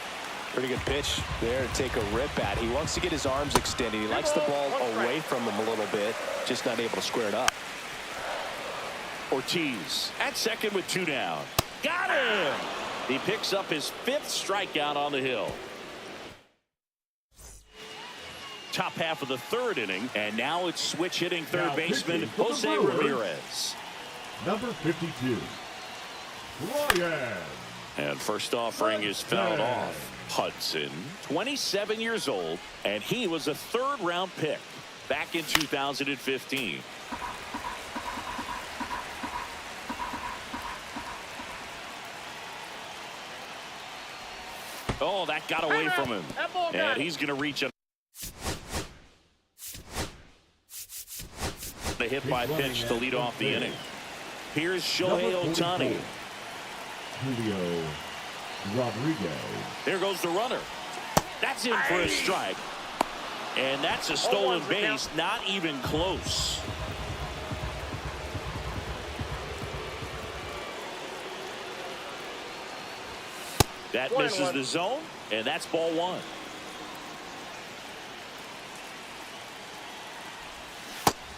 Pretty good pitch there to take a rip at. He wants to get his arms extended. He likes the ball away from him a little bit, just not able to square it up. Ortiz at second with 2 down. Got him! He picks up his 5th strikeout on the hill. Top half of the 3rd inning, and now it's switch hitting third baseman Jose Ramirez. Number 52, Ryan. And first offering is fouled off. Hudson, 27 years old, and he was a 3rd-round pick back in 2015. Oh, that got away from him. And he's going to reach a hit by pitch to lead off the inning. Here's Shohei Ohtani. Julio Rodriguez. There goes the runner. That's in for a strike. And that's a stolen base, not even close. That misses the zone, and that's ball 1.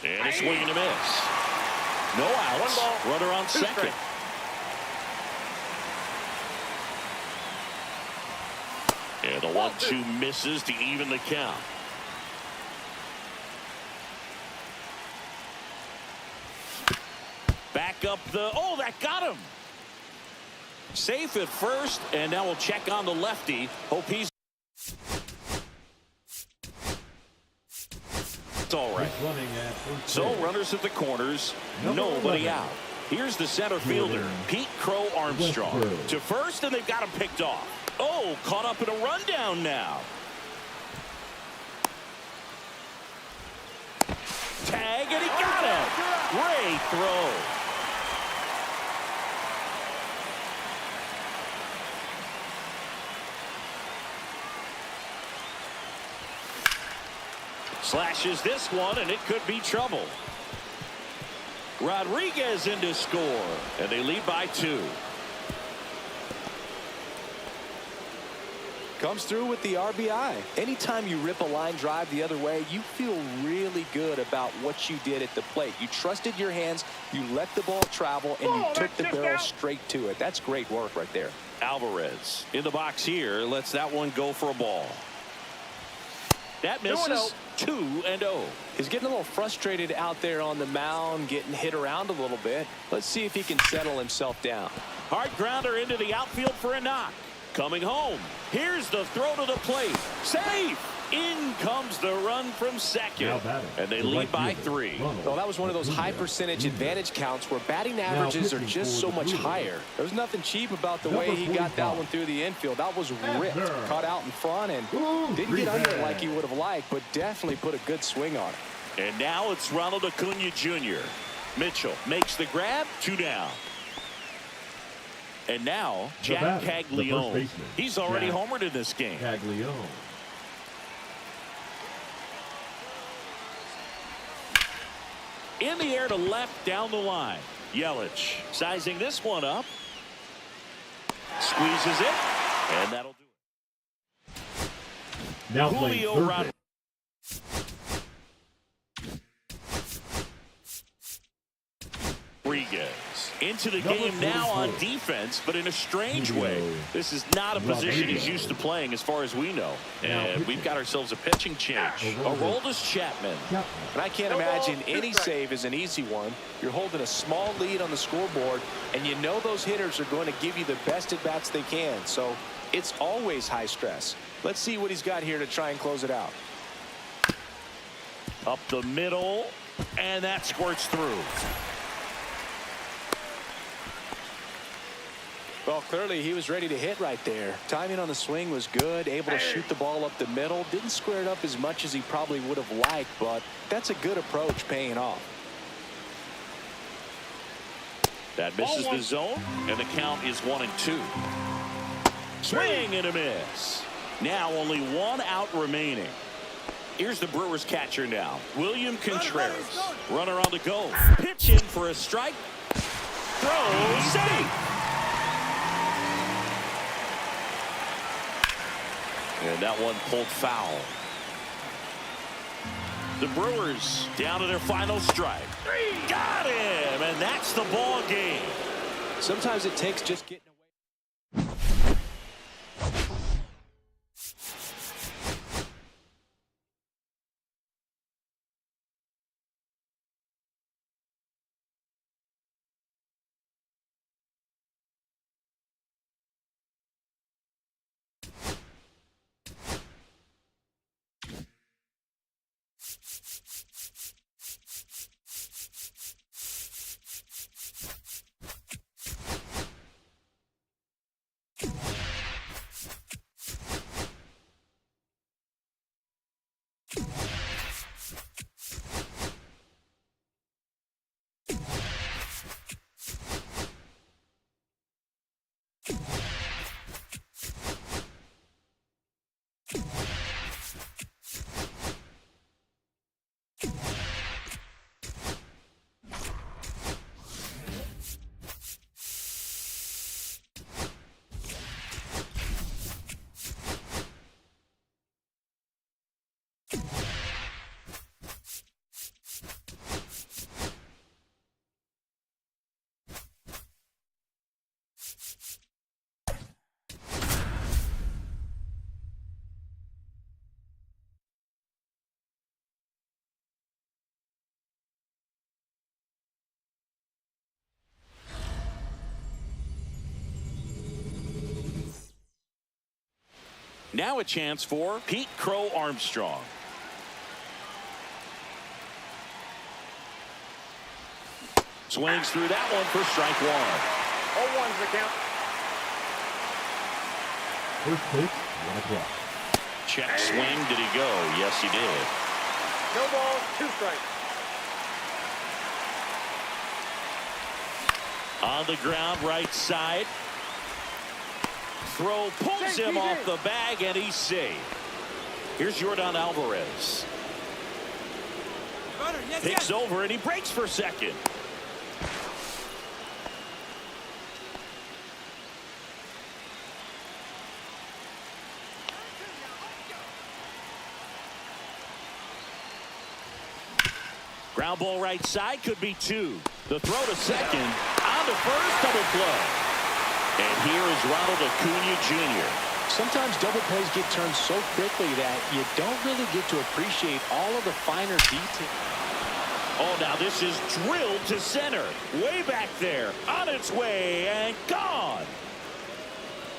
And a swing and a miss. No outs. Runner on second. And the 1-2 misses to even the count. Back up the, oh, that got him. Safe at first, and now we'll check on the lefty. Hope he's all right. So runners at the corners, nobody out. Here's the center fielder, Pete Crow Armstrong. To first, and they've got him picked off. Oh, caught up in a rundown now. Tag, and he got him. Great throw. Slashes this one, and it could be trouble. Rodriguez in to score, and they lead by 2. Comes through with the RBI. Anytime you rip a line drive the other way, you feel really good about what you did at the plate. You trusted your hands, you let the ball travel, and you took the barrel straight to it. That's great work right there. Alvarez in the box here, lets that one go for a ball. That misses. 2-0. He's getting a little frustrated out there on the mound, getting hit around a little bit. Let's see if he can settle himself down. Hard grounder into the outfield for a knock. Coming home. Here's the throw to the plate. Safe. In comes the run from second. And they lead by 3. Well, that was one of those high percentage advantage counts where batting averages are just so much higher. There's nothing cheap about the way he got that one through the infield. That was ripped. Caught out in front and didn't get under it like he would have liked, but definitely put a good swing on it. And now it's Ronald Acuna Jr. Mitchell makes the grab. 2 down. And now Jack Caglione. He's already homered in this game. Caglione. In the air to left down the line. Yelich sizing this one up. Squeezes it. And that'll do it. Now Julio Rodriguez. Into the game now on defense, but in a strange way. This is not a position he's used to playing as far as we know. And we've got ourselves a pitching change. Aroldis Chapman. And I can't imagine any save is an easy one. You're holding a small lead on the scoreboard, and you know those hitters are going to give you the best at-bats they can. So it's always high stress. Let's see what he's got here to try and close it out. Up the middle, and that squirts through. Well, clearly he was ready to hit right there. Timing on the swing was good, able to shoot the ball up the middle. Didn't square it up as much as he probably would have liked, but that's a good approach paying off. That misses the zone, and the count is 1-2. Swing and a miss. Now only 1 out remaining. Here's the Brewers catcher now, William Contreras. Runner on the go. Pitch in for a strike. Throw safe. And that one pulled foul. The Brewers down to their final strike. Got him, and that's the ball game. Sometimes it takes just getting away. Now a chance for Pete Crow Armstrong. Swings through that one for strike one. 0-1's the count. First pitch, 1 o'clock. Check swing. Did he go? Yes, he did. No balls, 2 strikes. On the ground, right side. Throw pulls him off the bag, and he's safe. Here's Jordan Alvarez. Picks over, and he breaks for second. Ground ball right side, could be 2. The throw to second, on to first, double play. And here is Ronald Acuna Jr. Sometimes double plays get turned so quickly that you don't really get to appreciate all of the finer details. Oh, now this is drilled to center. Way back there. On its way and gone.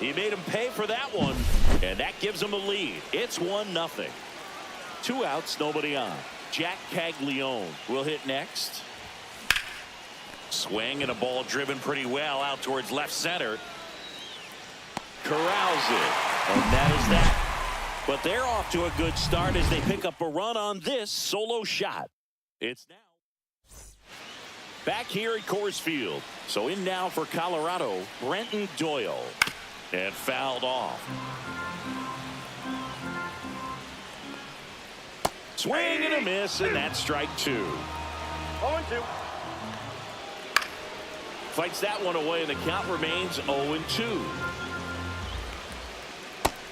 He made him pay for that one. And that gives him a lead. It's 1-0. 2 outs, nobody on. Jack Caglione will hit next. Swing and a ball driven pretty well out towards left center. Corrals it. And that is that. But they're off to a good start as they pick up a run on this solo shot. It's now back here at Coors Field. So in now for Colorado, Brenton Doyle. And fouled off. Swing and a miss, and that's strike 2. 0-2. Fights that one away, and the count remains 0-2.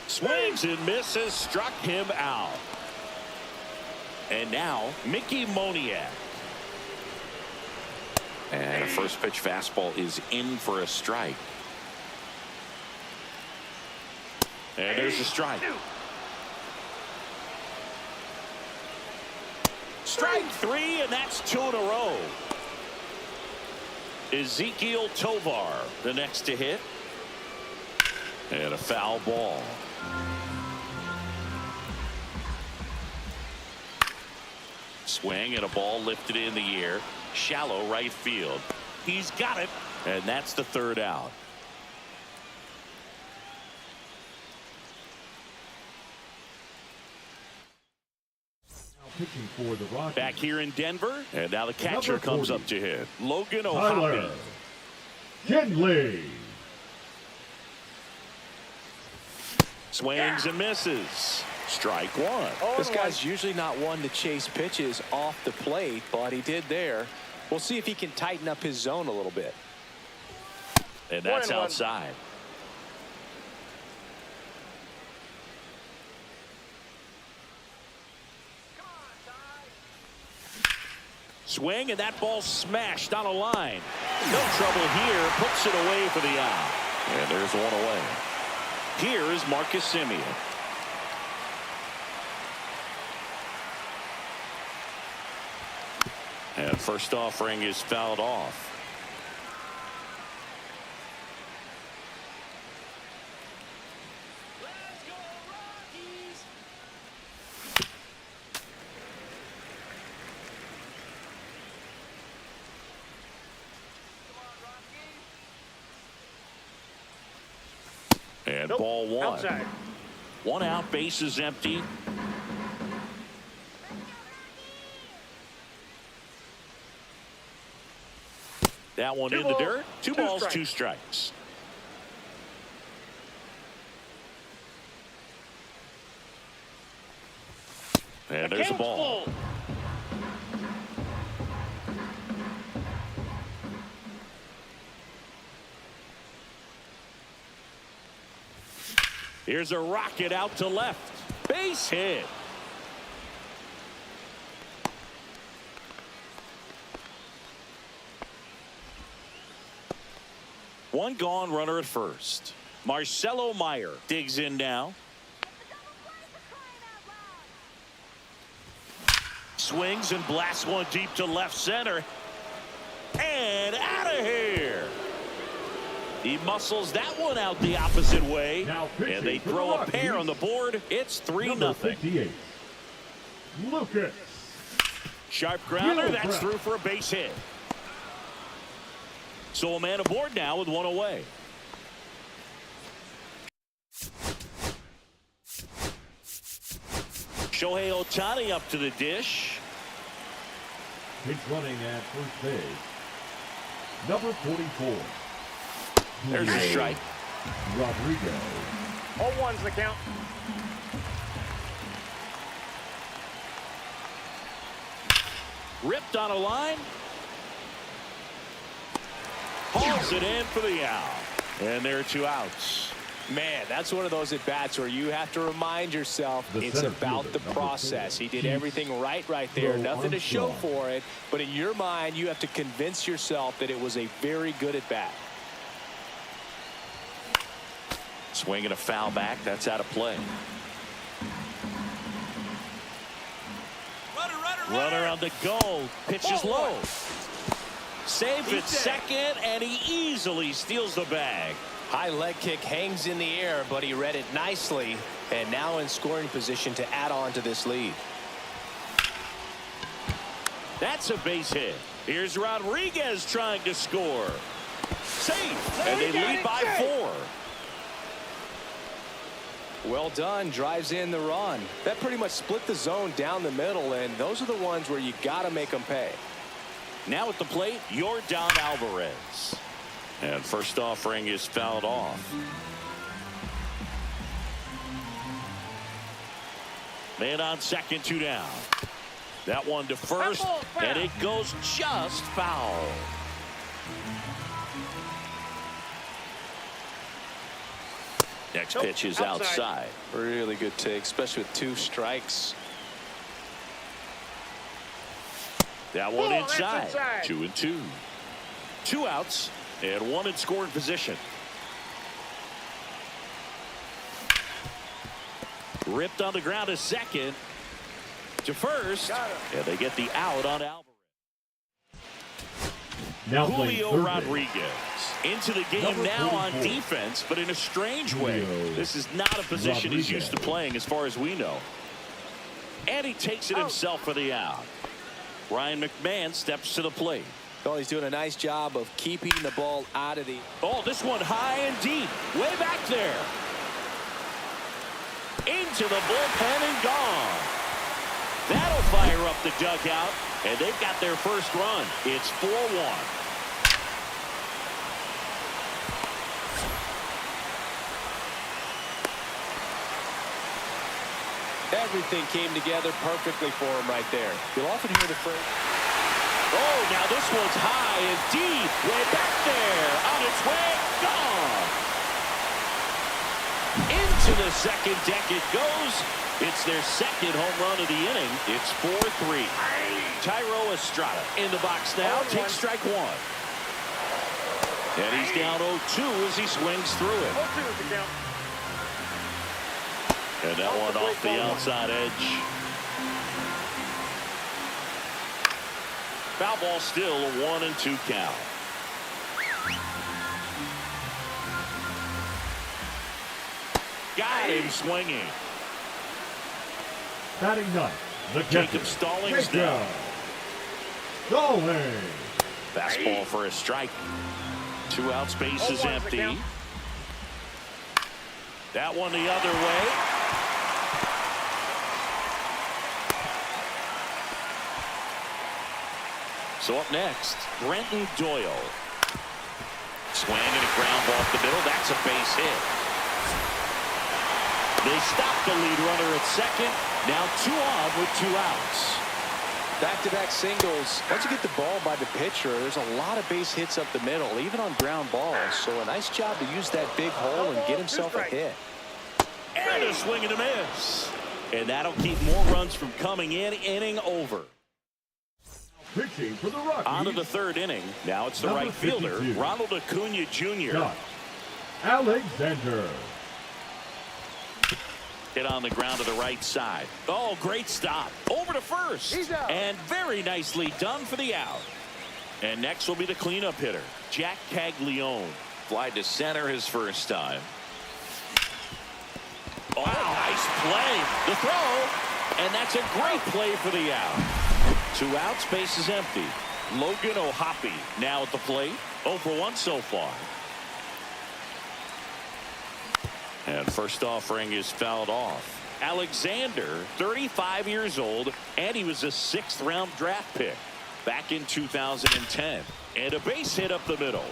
Swings and misses, struck him out. And now, Mickey Moniak. And a first pitch fastball is in for a strike. And there's a strike. Strike 3, and that's 2 in a row. Ezekiel Tovar, the next to hit. And a foul ball. Swing and a ball lifted in the air. Shallow right field. He's got it, and that's the 3rd out. Pitching for the Rockies. Back here in Denver, and now the catcher comes up to hit. Logan Tyler O'Hoppe. Kinley. Swings and misses. Strike 1. This guy's usually not one to chase pitches off the plate, but he did there. We'll see if he can tighten up his zone a little bit. And that's outside. Swing, and that ball smashed on a line. No trouble here. Puts it away for the out. And there's one away. Here is Marcus Semien. And first offering is fouled off. And Nope. ball one. Outside. One out, base is empty. That one in the dirt. Two balls, strikes. 2 strikes. And there's a ball. Here's a rocket out to left. Base hit. One gone, runner at first. Marcelo Meyer digs in now. Swings and blasts one deep to left center. And out of here. He muscles that one out the opposite way. And they throw a pair on the board. It's 3-0. 58. Lucas. Sharp grounder. That's through for a base hit. So a man aboard now with one away. Shohei Ohtani up to the dish. Pitch running at first base. Number 44. There's a strike. Rodriguez. 0-1's the count. Ripped on a line. Hauls it in for the out. And there are 2 outs. Man, that's one of those at-bats where you have to remind yourself it's about the process. He did everything right there. Nothing to show for it. But in your mind, you have to convince yourself that it was a very good at-bat. Swing and a foul back. That's out of play. Runner on the go. Pitch is low. Saves at second, and he easily steals the bag. High leg kick hangs in the air, but he read it nicely, and now in scoring position to add on to this lead. That's a base hit. Here's Rodriguez trying to score. Safe, and they lead by 4. Well done, drives in the run. That pretty much split the zone down the middle, and those are the ones where you got to make them pay. Now at the plate, Yordan Alvarez. And first offering is fouled off. Man on second, 2 down. That one to first, and it goes just foul. Next pitch is outside. Really good take, especially with 2 strikes. That one inside. 2-2. 2 outs and 1 in scoring position. Ripped on the ground to second. To first. And they get the out on Alvarez. Now Julio Rodriguez into the game Number now 44. on defense, but in a strange way. This is not a position he's used to playing as far as we know. And he takes it himself for the out. Ryan McMahon steps to the plate. Oh, he's doing a nice job of keeping the ball out of the... Oh, this one high and deep. Way back there. Into the bullpen and gone. That'll fire up the dugout, and they've got their first run. It's 4-1. Everything came together perfectly for him right there. You'll often hear the phrase... Oh, now this one's high and deep. Way back there. On its way. Gone. Into To the second deck it goes. It's their second home run of the inning. It's 4-3. Tyro Estrada in the box now. Takes strike one. And he's down 0-2 as he swings through it. 0-2 is the count. And that one off the outside edge. Foul ball still a 1-2 count. Got him swinging. Batting ninth, the Jacob catcher, Stallings now. Stallings. Fastball for a strike. 2 outs, base is empty. That one the other way. So up next, Brenton Doyle. Swing and a ground ball up the middle. That's a base hit. They stop the lead runner at second. Now 2 on with 2 outs. Back-to-back singles. Once you get the ball by the pitcher, there's a lot of base hits up the middle, even on ground balls. So a nice job to use that big hole and get himself a hit. And a swing and a miss. And that'll keep more runs from coming in. Inning over. Pitching for the Rockies. On to the third inning. Now it's the Number right fielder, 52. Ronald Acuna Jr. Josh Alexander. Hit on the ground to the right side. Oh, great stop. Over to first. He's out. And very nicely done for the out. And next will be the cleanup hitter, Jack Caglione. Fly to center his first time. Oh, nice play. The throw. And that's a great play for the out. 2 outs, base is empty. Logan O'Hoppe now at the plate. 0 for 1 so far. And first offering is fouled off. Alexander, 35 years old, and he was a 6th round draft pick back in 2010. And a base hit up the middle.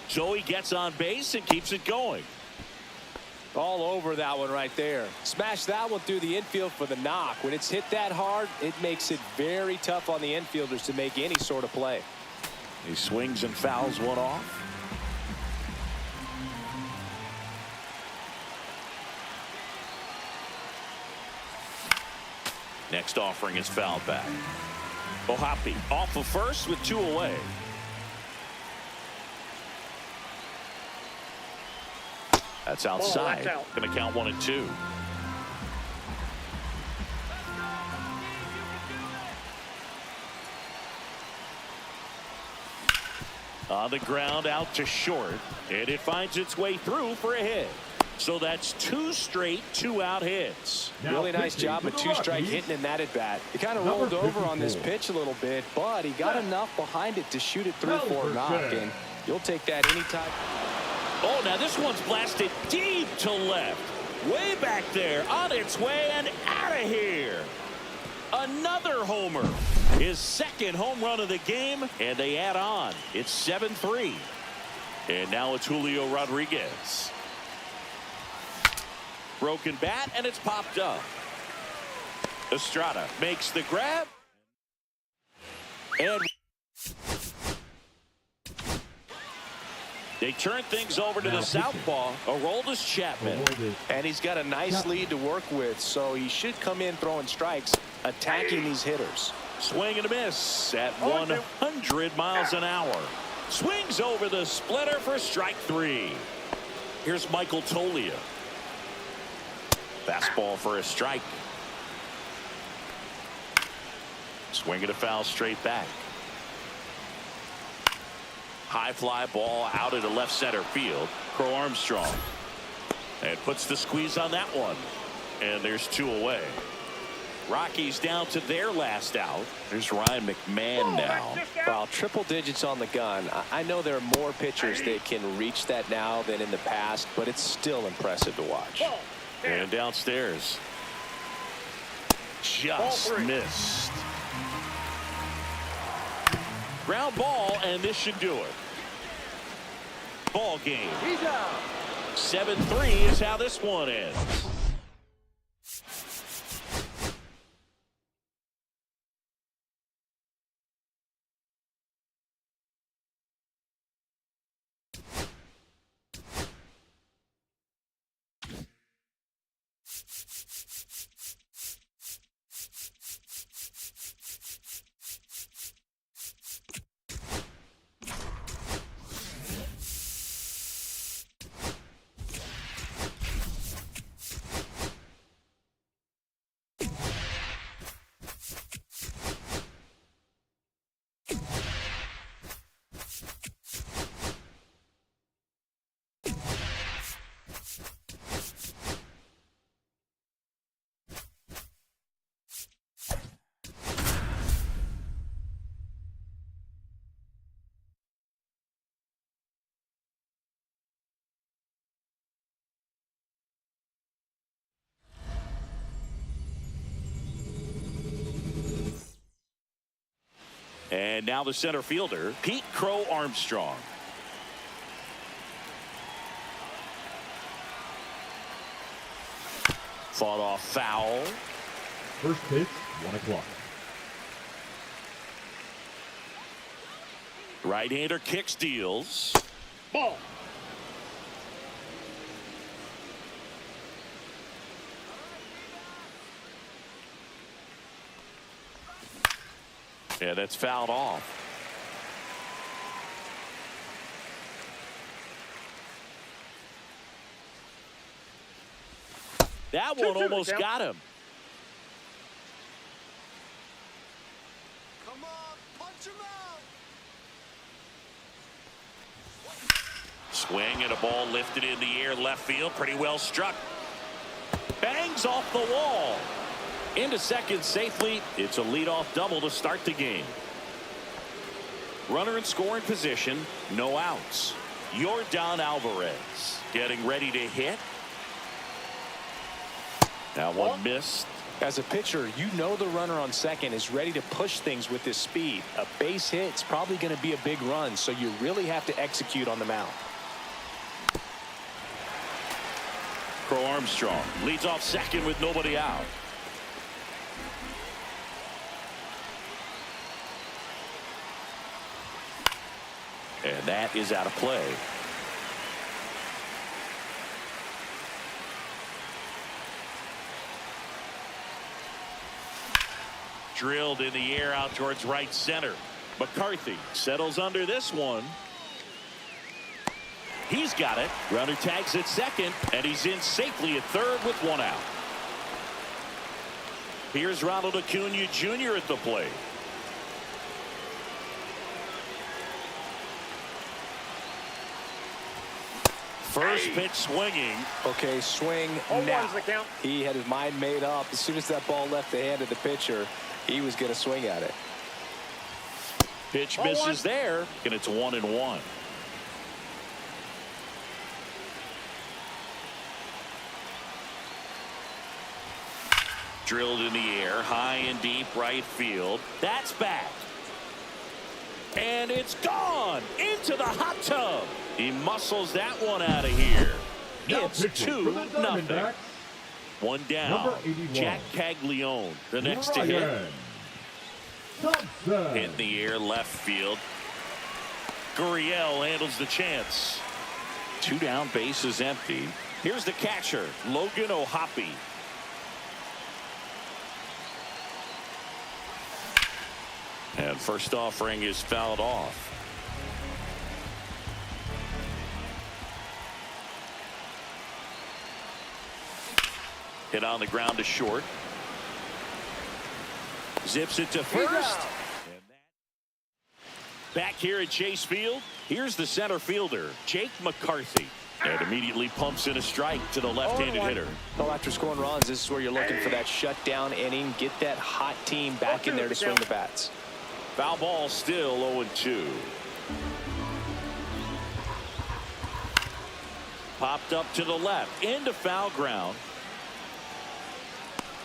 So he gets on base and keeps it going. All over that one right there. Smash that one through the infield for the knock. When it's hit that hard, it makes it very tough on the infielders to make any sort of play. He swings and fouls one off. Next offering is fouled back. O'Hoppe off of first with 2 away. That's outside. That's out. Going to count 1 and 2. On the ground out to short, and it finds its way through for a hit. So that's 2 straight 2-out hits. Now Really nice pitching job for of the 2-strike Rockies. hitting in that at bat. He kind of Number rolled over on this 54. pitch a little bit, but he got enough behind it to shoot it through for a knock, and you'll take that anytime. Oh, now this one's blasted deep to left. Way back there, on its way and out of here. Another homer. His 2nd home run of the game, and they add on. It's 7-3. And now it's Julio Rodriguez. Broken bat, and it's popped up. Estrada makes the grab. And they turn things over to the southpaw, Aroldis Chapman. And he's got a nice lead to work with, so he should come in throwing strikes, attacking these hitters. Swing and a miss at 100 miles an hour. Swings over the splitter for strike 3. Here's Michael Tolia. Fastball for a strike. Swing and a foul straight back. High fly ball out into left center field. Crow Armstrong. And puts the squeeze on that one. And there's 2 away. Rockies down to their last out. There's Ryan McMahon now. Well, triple digits on the gun. I know there are more pitchers that can reach that now than in the past, but it's still impressive to watch. And downstairs. Just missed. Ground ball, and this should do it. Ball game. 7-3 is how this one ends. And now the center fielder, Pete Crow Armstrong. Fought off foul. First pitch, 1 o'clock. Right-hander kicks, deals. Ball. Yeah, that's fouled off. That one almost got him. Come on, punch him out. Swing and a ball lifted in the air, left field, pretty well struck. Bangs off the wall. Into second safely. It's a leadoff double to start the game. Runner in scoring position, no outs. Yordan Alvarez getting ready to hit. That one missed. As a pitcher, you know the runner on second is ready to push things with his speed. A base hit's probably going to be a big run, so you really have to execute on the mound. Crow Armstrong leads off second with nobody out. And that is out of play. Drilled in the air out towards right center. McCarthy settles under this one. He's got it. Runner tags at second, and he's in safely at third with one out. Here's Ronald Acuna Jr. at the plate. First pitch swinging. Okay, swing now. He had his mind made up. As soon as that ball left the hand of the pitcher, he was going to swing at it. Pitch misses there, and it's 1-1. Drilled in the air, high and deep right field. That's back. And it's gone into the hot tub. He muscles that one out of here. It's 2-0. One down. Jack Caglione, the next to hit. Hit in the air, left field. Gurriel handles the chance. 2 down, bases empty. Here's the catcher, Logan O'Hoppe. And first offering is fouled off. Hit on the ground to short. Zips it to first. And back here at Chase Field, here's the center fielder, Jake McCarthy. And immediately pumps in a strike to the left-handed hitter. Well, after scoring runs, this is where you're looking for that shutdown inning. Get that hot team back in there to swing the bats. Foul ball, still 0-2. Popped up to the left, into foul ground.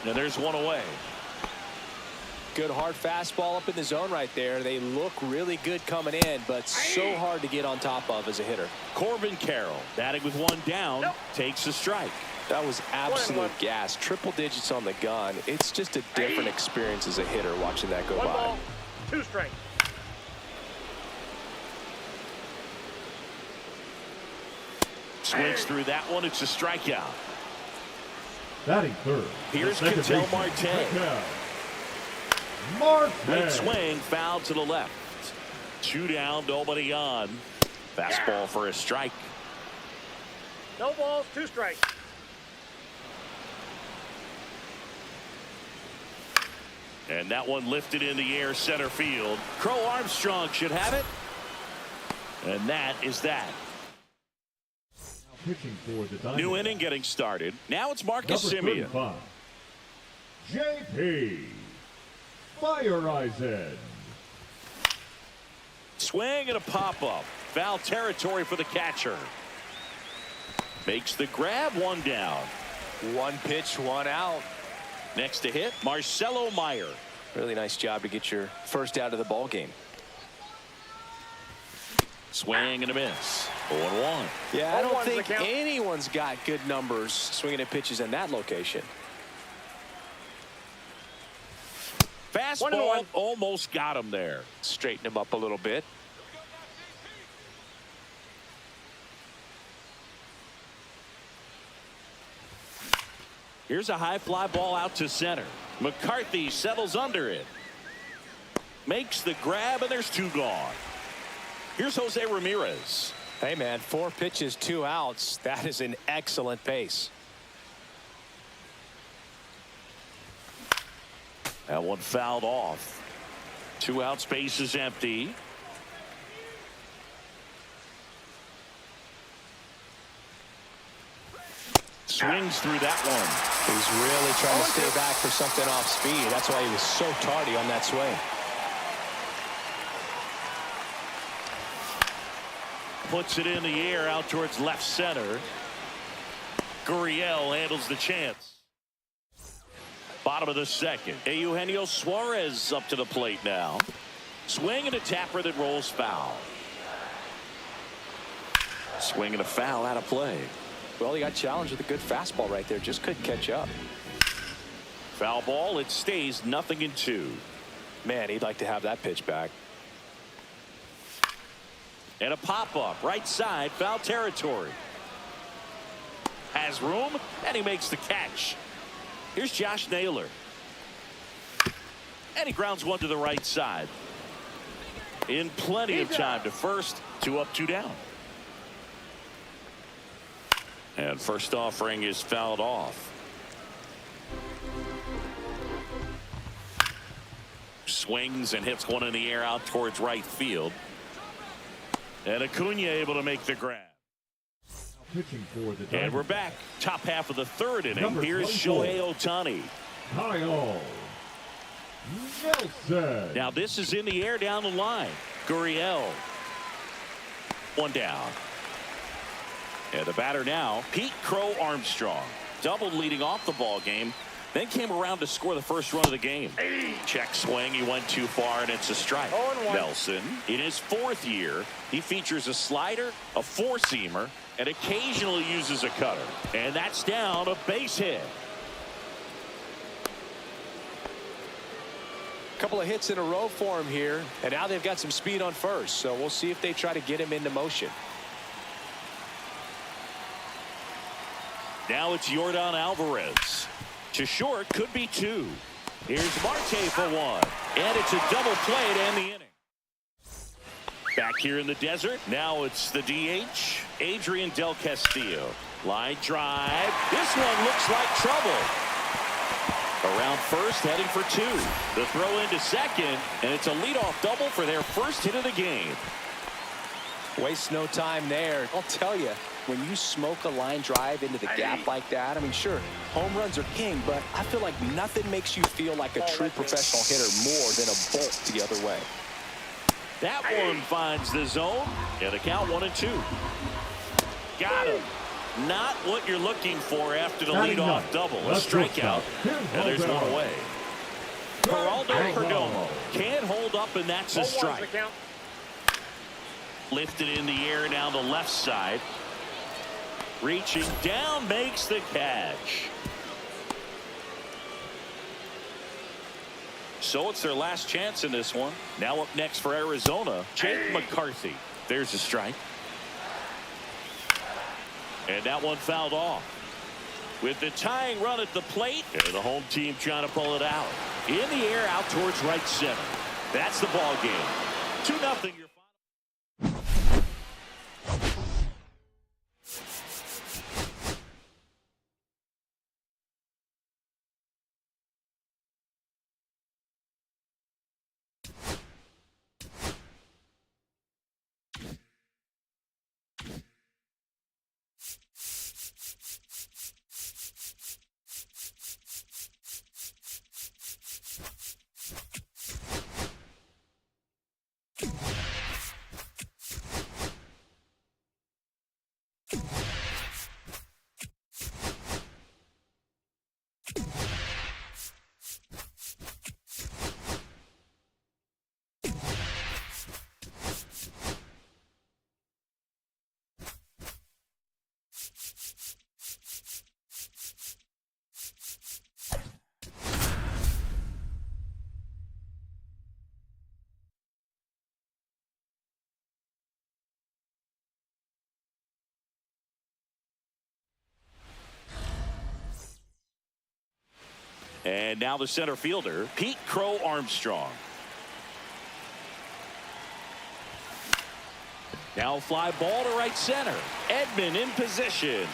And there's one away. Good hard fastball up in the zone right there. They look really good coming in, but so hard to get on top of as a hitter. Corbin Carroll, batting with one down, takes a strike. That was absolute gas. Triple digits on the gun. It's just a different experience as a hitter watching that go by. 1 ball, 2 strikes. Swings through that one. It's a strikeout. Batting third. Here's Ketel Marte. Big swing, foul to the left. 2 down, nobody on. Fastball for a strike. No balls, 2 strikes. And that one lifted in the air, center field. Crow Armstrong should have it. And that is that. Pitching for the New inning getting started. Now it's Marcus Semien. JP Feyereisen. Swing and a pop-up. Foul territory for the catcher. Makes the grab, 1 down. 1 pitch, 1 out. Next to hit, Marcelo Meyer. Really nice job to get your first out of the ball game. Swing and a miss. 0-1. Yeah, I don't 0-1's the think count. anyone's got good numbers swinging at pitches in that location. Fastball almost got him there. Straighten him up a little bit. Here's a high fly ball out to center. McCarthy settles under it. Makes the grab, and there's 2 gone. Here's Jose Ramirez. Hey, man, 4 pitches, 2 outs. That is an excellent pace. That one fouled off. 2 out, space is empty. Swings through that one. He's really trying to stay back for something off speed. That's why he was so tardy on that swing. Puts it in the air out towards left center. Gurriel handles the chance. Bottom of the second. Eugenio Suarez up to the plate now. Swing and a tapper that rolls foul. Swing and a foul out of play. Well, he got challenged with a good fastball right there. Just couldn't catch up. Foul ball. It stays 0-2. Man, he'd like to have that pitch back. And a pop-up right side, foul territory. Has room, and he makes the catch. Here's Josh Naylor. And he grounds one to the right side. In plenty of time to first. 2 up, 2 down. And first offering is fouled off. Swings and hits one in the air out towards right field. And Acuna able to make the grab. Pitching for the And we're Dodgers, back. Top half of the 3rd inning. Number Here's 24. Shohei Ohtani. Kyle Nelson. Now this is in the air down the line. Gurriel. 1 down. And the batter now, Pete Crow Armstrong. Doubled leading off the ball game. Then came around to score the first run of the game. Check swing. He went too far, and it's a strike. 0-1. Nelson, in his 4th year, he features a slider, a 4-seamer, and occasionally uses a cutter. And that's down, a base hit. Couple of hits in a row for him here, and now they've got some speed on first. So we'll see if they try to get him into motion. Now it's Yordan Alvarez. To short, could be 2. Here's Marte for 1. And it's a double play to end the inning. Back here in the desert, now it's the DH, Adrian Del Castillo. Line drive. This one looks like trouble. Around first, heading for 2. The throw into second, and it's a leadoff double for their first hit of the game. Waste no time there. I'll tell you, when you smoke a line drive into the gap like that, I mean, sure, home runs are king, but I feel like nothing makes you feel like a true professional hitter more than a bolt the other way. That one finds the zone, and the count 1-2. Got him. Not what you're looking for after the leadoff double. A strikeout, and there's one away. Geraldo Perdomo can't hold up, and that's a 0-1's the strike. count. Lifted in the air down the left side. Reaching down, makes the catch. So it's their last chance in this one. Now up next for Arizona, Jake McCarthy. There's a strike. And that one fouled off. With the tying run at the plate, and the home team trying to pull it out. In the air out towards right center. That's the ball game. 2-0. Your And now the center fielder, Pete Crow Armstrong. Now fly ball to right center. Edman in position.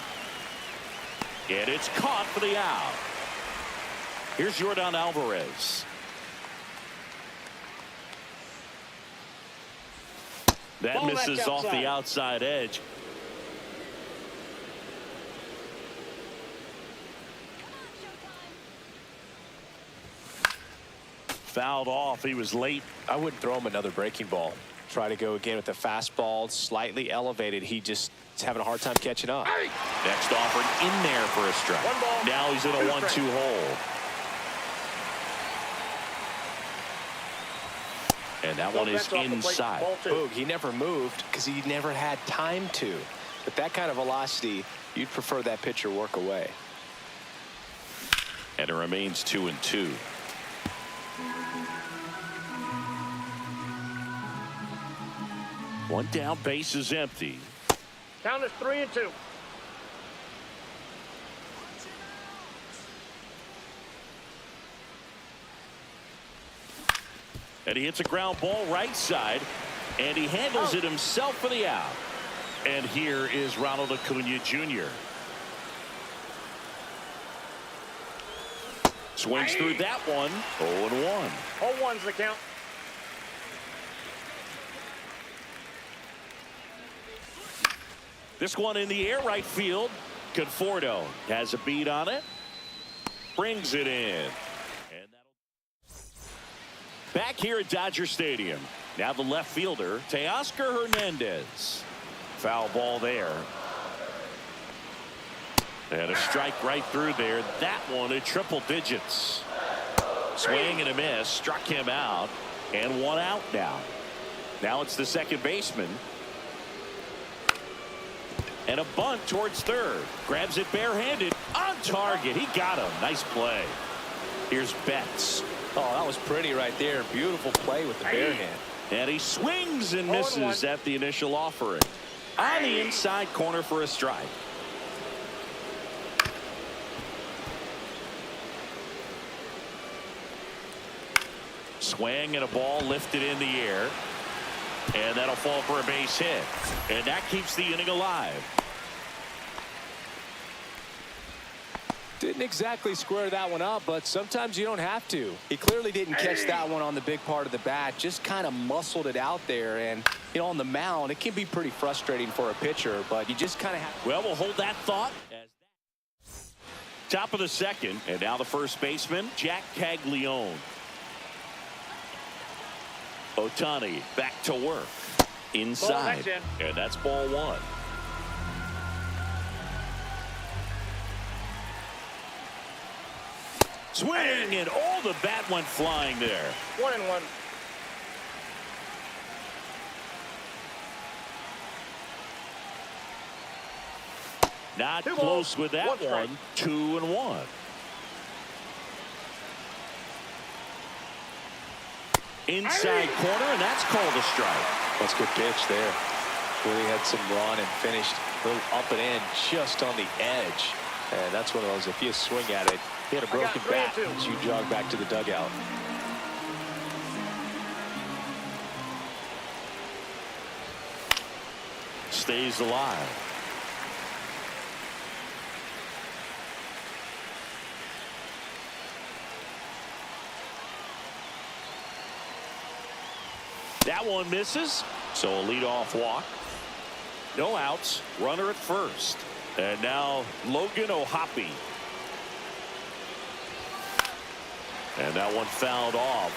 And it's caught for the out. Here's Yordan Alvarez. That Ball misses back off outside. the outside edge. Fouled off. He was late. I wouldn't throw him another breaking ball. Try to go again with the fastball, slightly elevated. He just is having a hard time catching up. Next offered in there for a strike. One ball, Now he's in a 1-2 strikes. hole. And that one is That's off the plate. inside. Ball 2. Boog, he never moved because he never had time to. With that kind of velocity, you'd prefer that pitcher work away. And it remains 2-2. One down, base is empty. Count is 3-2. And he hits a ground ball right side. And he handles it himself for the out. And here is Ronald Acuna Jr. Swings through that one. 0-1. 0-1's the count. This one in the air right field. Conforto has a beat on it. Brings it in. And back here at Dodger Stadium. Now the left fielder, Teoscar Hernandez. Foul ball there. And a strike right through there. That one at triple digits. Swing and a miss. Struck him out. And one out now. Now it's the second baseman. And a bunt towards third. Grabs it barehanded. On target. He got him. Nice play. Here's Betts. Oh, that was pretty right there. Beautiful play with the bare hand. And he swings and misses at the initial offering. On the inside corner for a strike. Swing and a ball lifted in the air. And that'll fall for a base hit. And that keeps the inning alive. Didn't exactly square that one up, but sometimes you don't have to. He clearly didn't catch that one on the big part of the bat, just kind of muscled it out there. And, you know, on the mound, it can be pretty frustrating for a pitcher, but you just kind of have to. Well, we'll hold that thought. Top of the second, and now the first baseman, Jack Caglione. Ohtani back to work. Inside. That's in. And that's ball one. Swing, and all the bat went flying there. 1-1. Not Two close balls, with that one strike. one. 2-1. Inside corner, and that's called a strike. That's a good pitch there. Really had some run and finished a little up and in just on the edge. And that's one of those, if you swing at it, he had a broken bat 3-2. as you jog back to the dugout. Stays alive. That one misses, so a leadoff walk. No outs, runner at first. And now Logan O'Hoppe. And that one fouled off.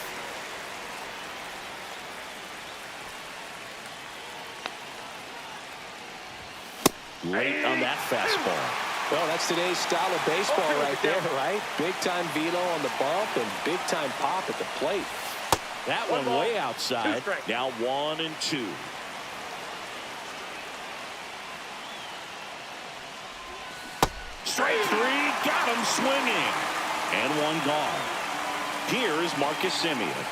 Late on that fastball. Well, that's today's style of baseball right there, right? Big time velo on the bump and big time pop at the plate. That One one ball, way 2 outside. strikes. Now 1-2. Strike three, got him swinging. And one gone. Here is Marcus Semien.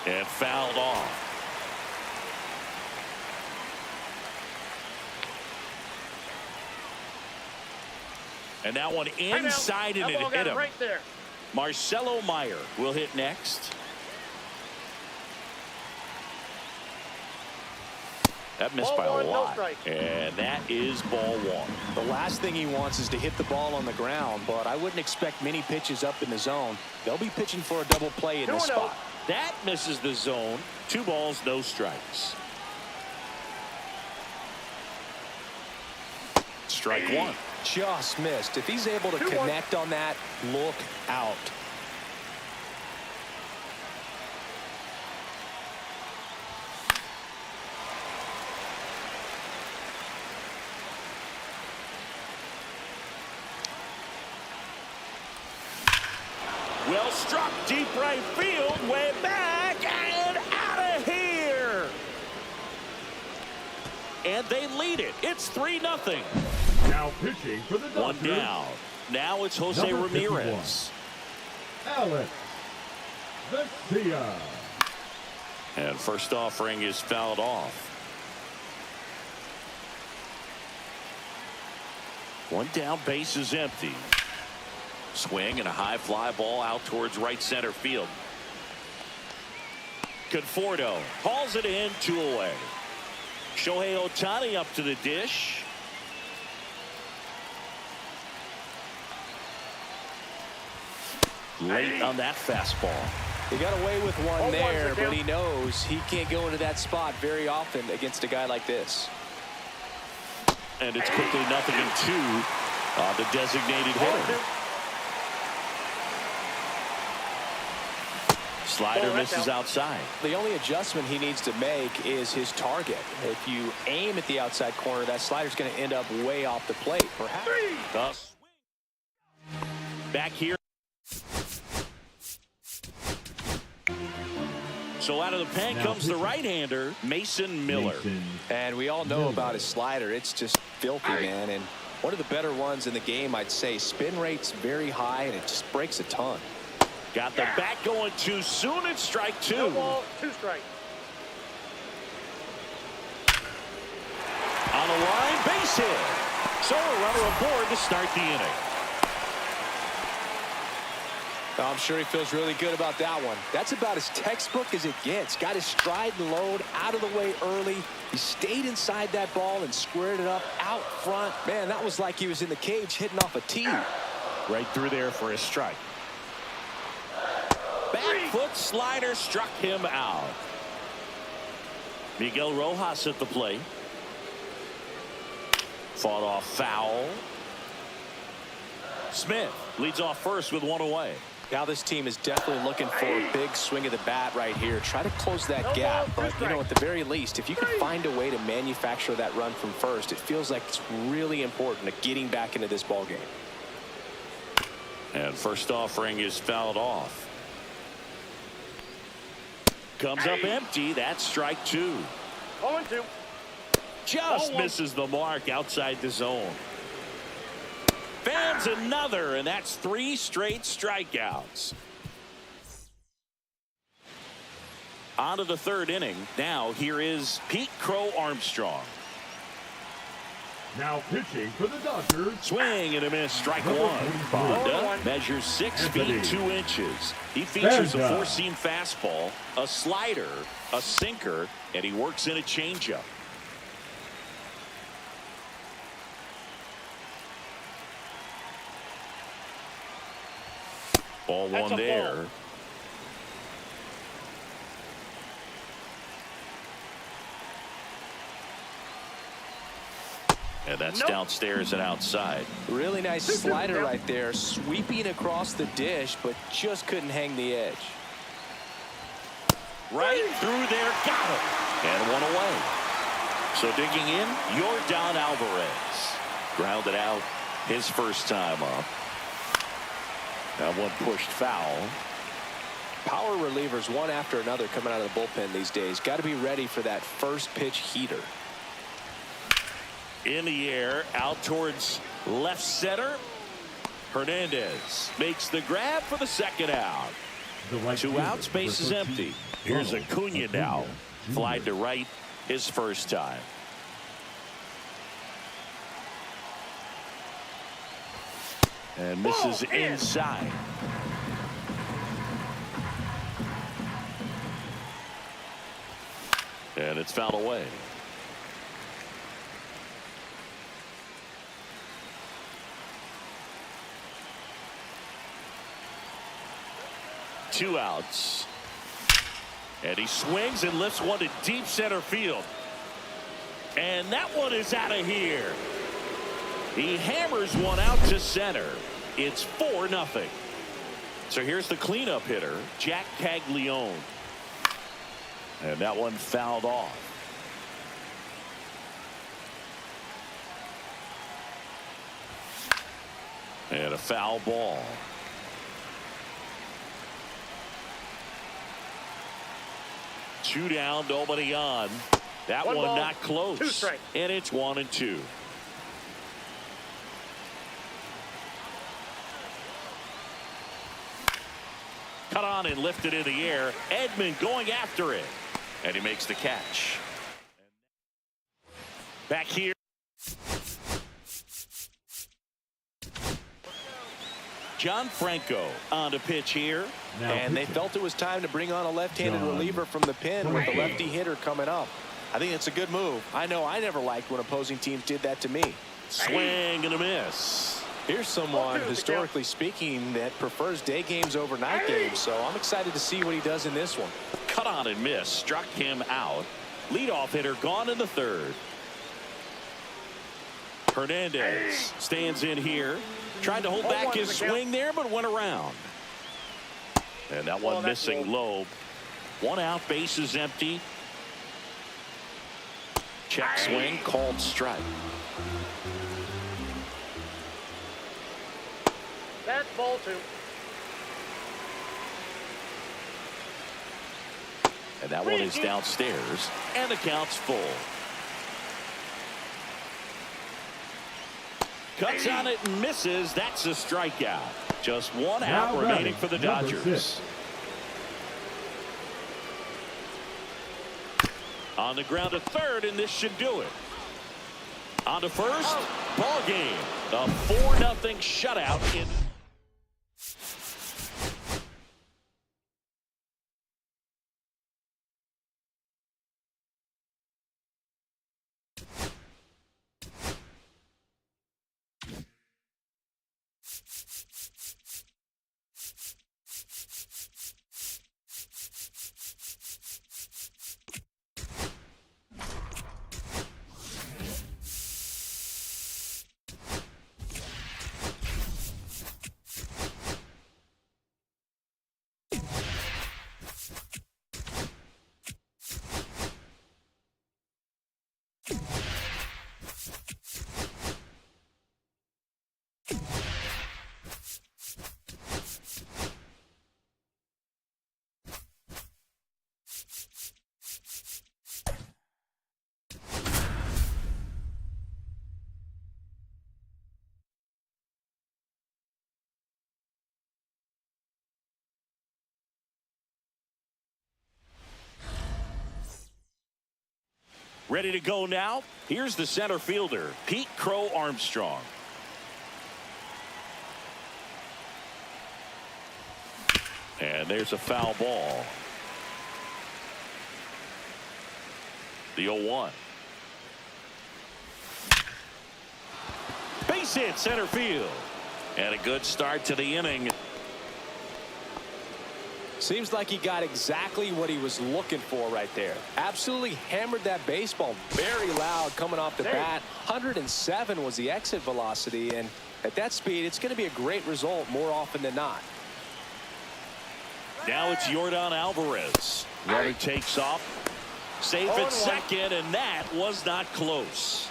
And fouled off. And that one inside, and it ball hit got him. right there. Marcelo Meyer will hit next. That missed Ball by a one, no lot. strike. And that is ball one. The last thing he wants is to hit the ball on the ground, but I wouldn't expect many pitches up in the zone. They'll be pitching for a double play in this 2-0. spot. That misses the zone. 2 balls, no strikes. Strike one. Just missed. If he's able to 2-1. connect on that, look out. Well struck, deep right field, way back and out of here. And they lead it. It's 3-0. Now pitching for the One Dodgers. down. Now it's Jose Number Ramirez. 51. Alex Vesia. And first offering is fouled off. One down, base is empty. Swing and a high fly ball out towards right center field. Conforto hauls it in, 2 away. Shohei Ohtani up to the dish. Late on that fastball. He got away with one 0-1's there, the but count. he knows he can't go into that spot very often against a guy like this. And it's quickly 0-2 on the designated hitter. Slider misses outside. The only adjustment he needs to make is his target. If you aim at the outside corner, that slider's going to end up way off the plate, perhaps. Back here. So out of the pen comes the right-hander, Mason Miller. And we all know about his slider. It's just filthy, man. And one of the better ones in the game, I'd say. Spin rate's very high, and it just breaks a ton. Got the bat going too soon. It's strike 2. 2 balls, 2 strikes. On the line, base hit. So a runner aboard to start the inning. I'm sure he feels really good about that one. That's about as textbook as it gets. Got his stride and load out of the way early. He stayed inside that ball and squared it up out front. Man, that was like he was in the cage hitting off a tee. Right through there for a strike. Back foot slider struck him out. Miguel Rojas at the plate. Fought off foul. Smith leads off first with 1 away. Now this team is definitely looking for a big swing of the bat right here. Try to close that gap, but you know, at the very least, if you can find a way to manufacture that run from first, it feels like it's really important to getting back into this ball game. And first offering is fouled off. Comes up empty. That's strike 2. 0-2. Just 0-1. misses the mark outside the zone. Fans another, and that's 3 straight strikeouts. On to the 3rd inning. Now here is Pete Crow Armstrong. Now pitching for the Dodgers. Swing and a miss. Strike Number 1. 45. Bonda measures 6 feet 2 inches. He features a 4-seam fastball, a slider, a sinker, and he works in a changeup. Ball That's 1 a there. ball. And that's Nope. downstairs and outside. Really nice slider right there, sweeping across the dish, but just couldn't hang the edge. Right through there, got it. And 1 away. So digging in, Yordan Alvarez. Grounded out his first time up. That one pushed foul. Power relievers one after another coming out of the bullpen these days. Got to be ready for that first pitch heater. In the air, out towards left center. Hernandez makes the grab for the 2nd out. The right 2 fielder, outs, base is number empty. 13, Here's Ronald Acuna now. Jr. Flied to right his first time. And misses inside. And it's fouled away. Two outs. And he swings and lifts one to deep center field. And that one is out of here. He hammers one out to center. It's 4-0. So here's the cleanup hitter, Jack Caglione. And that one fouled off. And a foul ball. Two down, nobody on. That one ball, not close. 2 strikes. And it's 1-2. Cut on and lifted in the air. Edman going after it. And he makes the catch. Back here. John Franco on to pitch here. Now And they pitching. felt it was time to bring on a left-handed John reliever from the pen with the Franco. lefty hitter coming up. I think it's a good move. I know I never liked when opposing teams did that to me. Swing and a miss. Here's someone, historically speaking, that prefers day games over night games, so I'm excited to see what he does in this one. Cut on and miss. Struck him out. Leadoff hitter gone in the third. Hernandez stands in here. Tried to hold back his swing there, but went around. And that one missing low. One out, base is empty. Check swing, called strike. That's ball 2. And that one is downstairs. And the count's full. Cuts on it and misses. That's a strikeout. Just one out Now remaining for the number Dodgers. 6. On the ground to third, and this should do it. On to first. Ball game. A 4-0 shutout in. Ready to go now. Here's the center fielder, Pete Crow Armstrong. And there's a foul ball. The 0-1. Base hit center field. And a good start to the inning. Seems like he got exactly what he was looking for right there. Absolutely hammered that baseball very loud coming off the bat. 107 was the exit velocity, and at that speed, it's going to be a great result more often than not. Now it's Yordan Alvarez. Runner takes off. Safe at second, and that was not close.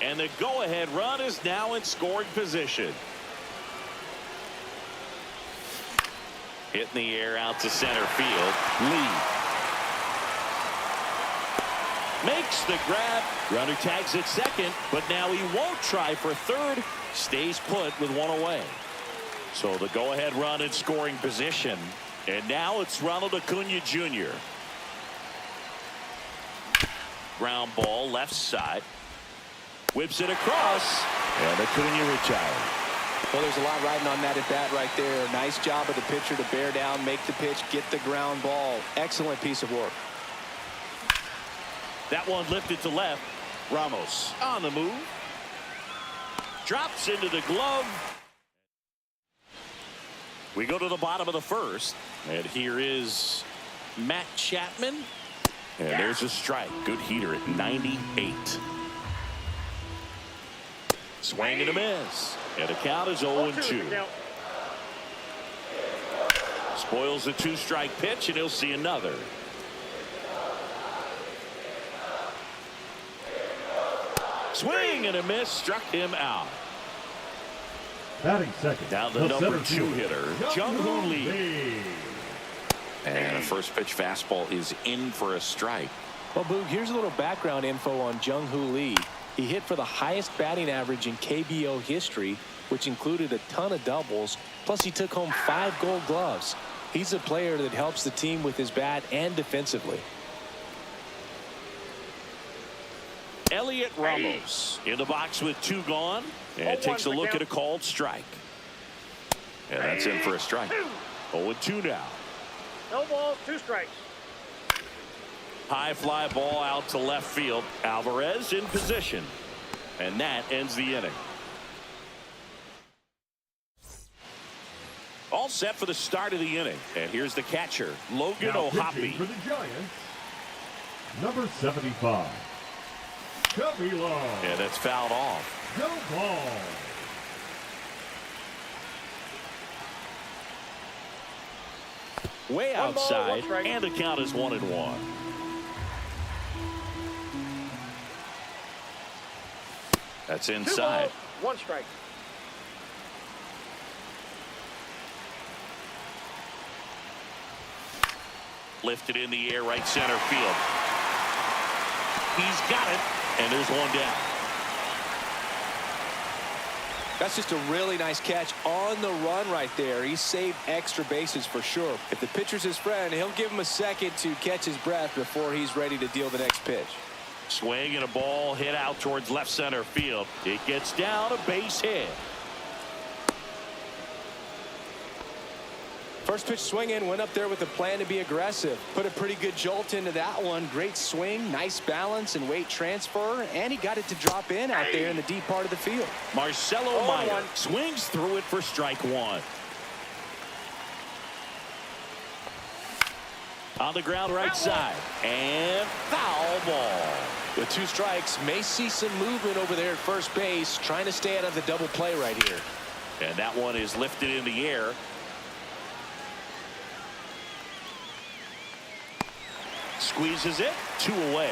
And the go-ahead run is now in scoring position. Hit in the air out to center field. Lee makes the grab. Runner tags at second, but now he won't try for third. Stays put with one away. So the go-ahead run in scoring position. And now it's Ronald Acuna Jr. Ground ball left side. Whips it across. And Acuna retired. Well, there's a lot riding on that at bat right there. Nice job of the pitcher to bear down, make the pitch, get the ground ball. Excellent piece of work. That one lifted to left. Ramos on the move. Drops into the glove. We go to the bottom of the first. And here is Matt Chapman. And there's a strike. Good heater at 98. Swing and a miss. And the count is 0-2. Spoils the 2-strike pitch, and he'll see another. Swing and a miss. Struck him out. Batting second. Now the number 2 hitter, Jung-Hoo Lee. And a first pitch fastball is in for a strike. Well, Boog, here's a little background info on Jung-Hoo Lee. He hit for the highest batting average in KBO history, which included a ton of doubles. Plus, he took home 5 gold gloves. He's a player that helps the team with his bat and defensively. Elliot Ramos in the box with 2 gone, and takes a look at a called strike. And that's in for a strike. 0-2 now. No balls, 2 strikes. High fly ball out to left field. Alvarez in position. And that ends the inning. All set for the start of the inning. And here's the catcher, Logan Now O'Hoppe. pitching for the Giants, number 75, Cubby Long. And that's fouled off. No ball. Way One ball, outside, one strike. and the count is 1-1. That's 2 inside. balls, 1 strike. Lifted in the air, right center field. He's got it, and there's one down. That's just a really nice catch on the run right there. He saved extra bases for sure. If the pitcher's his friend, he'll give him a second to catch his breath before he's ready to deal the next pitch. Swing and a ball hit out towards left center field. It gets down, a base hit. First pitch swinging, went up there with a plan to be aggressive. Put a pretty good jolt into that one. Great swing, nice balance and weight transfer, and he got it to drop in out there in the deep part of the field. Marcelo 0-1. Meyer swings through it for strike 1. On the ground right side, and foul ball. With 2 strikes, may see some movement over there at first base, trying to stay out of the double play right here. And that one is lifted in the air. Squeezes it, 2 away.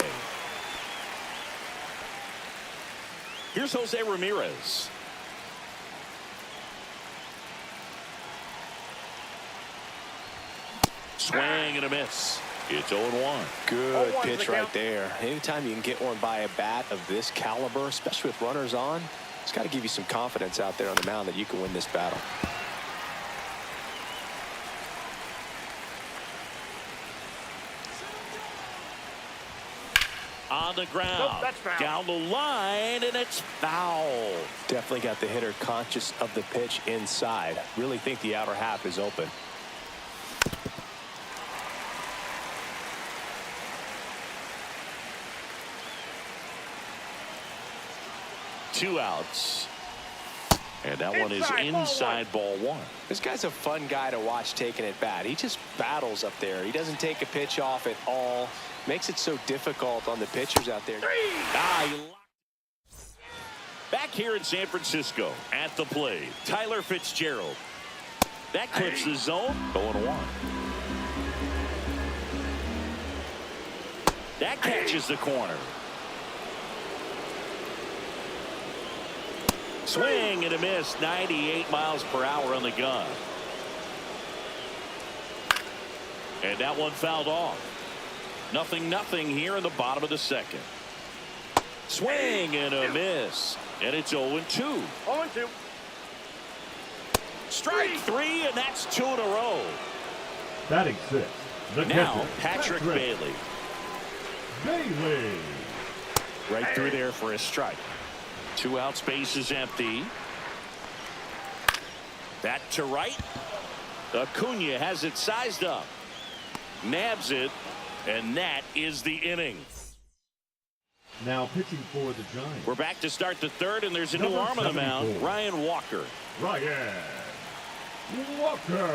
Here's Jose Ramirez. Swing and a miss. It's 0-1. Good 0-1 pitch the right count. there. Anytime you can get one by a bat of this caliber, especially with runners on, it's got to give you some confidence out there on the mound that you can win this battle. On the ground, Nope, that's foul. down the line, and it's foul. Definitely got the hitter conscious of the pitch inside. Really think the outer half is open. Two outs. And that one is Inside, inside ball 1. This guy's a fun guy to watch taking at bat. He just battles up there. He doesn't take a pitch off at all. Makes it so difficult on the pitchers out there. Back here in San Francisco at the plate, Tyler Fitzgerald. That clips the zone. 0-1. That catches the corner. Swing and a miss. 98 miles per hour on the gun. And that one fouled off. 0-0 here in the bottom of the second. Swing and a miss. And it's 0-2. 0-2. Strike 3, and that's 2 in a row. Batting 6, the Now catcher, Patrick Bailey. Bailey. Right through there for a strike. 2 outs, base is empty. That to right. Acuna has it sized up. Nabs it. And that is the inning. Now pitching for the Giants. We're back to start the third, and there's a new Number arm on the mound. 74. Ryan Walker. Ryan Walker.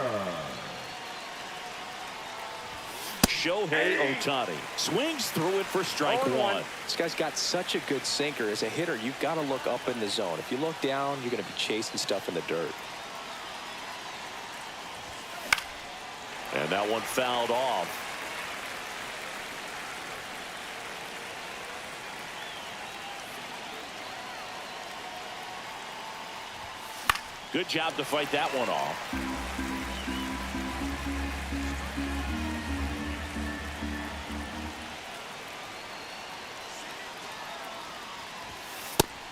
Shohei Ohtani swings through it for strike one. This guy's got such a good sinker. As a hitter, you've got to look up in the zone. If you look down, you're going to be chasing stuff in the dirt. And that one fouled off. Good job to fight that one off.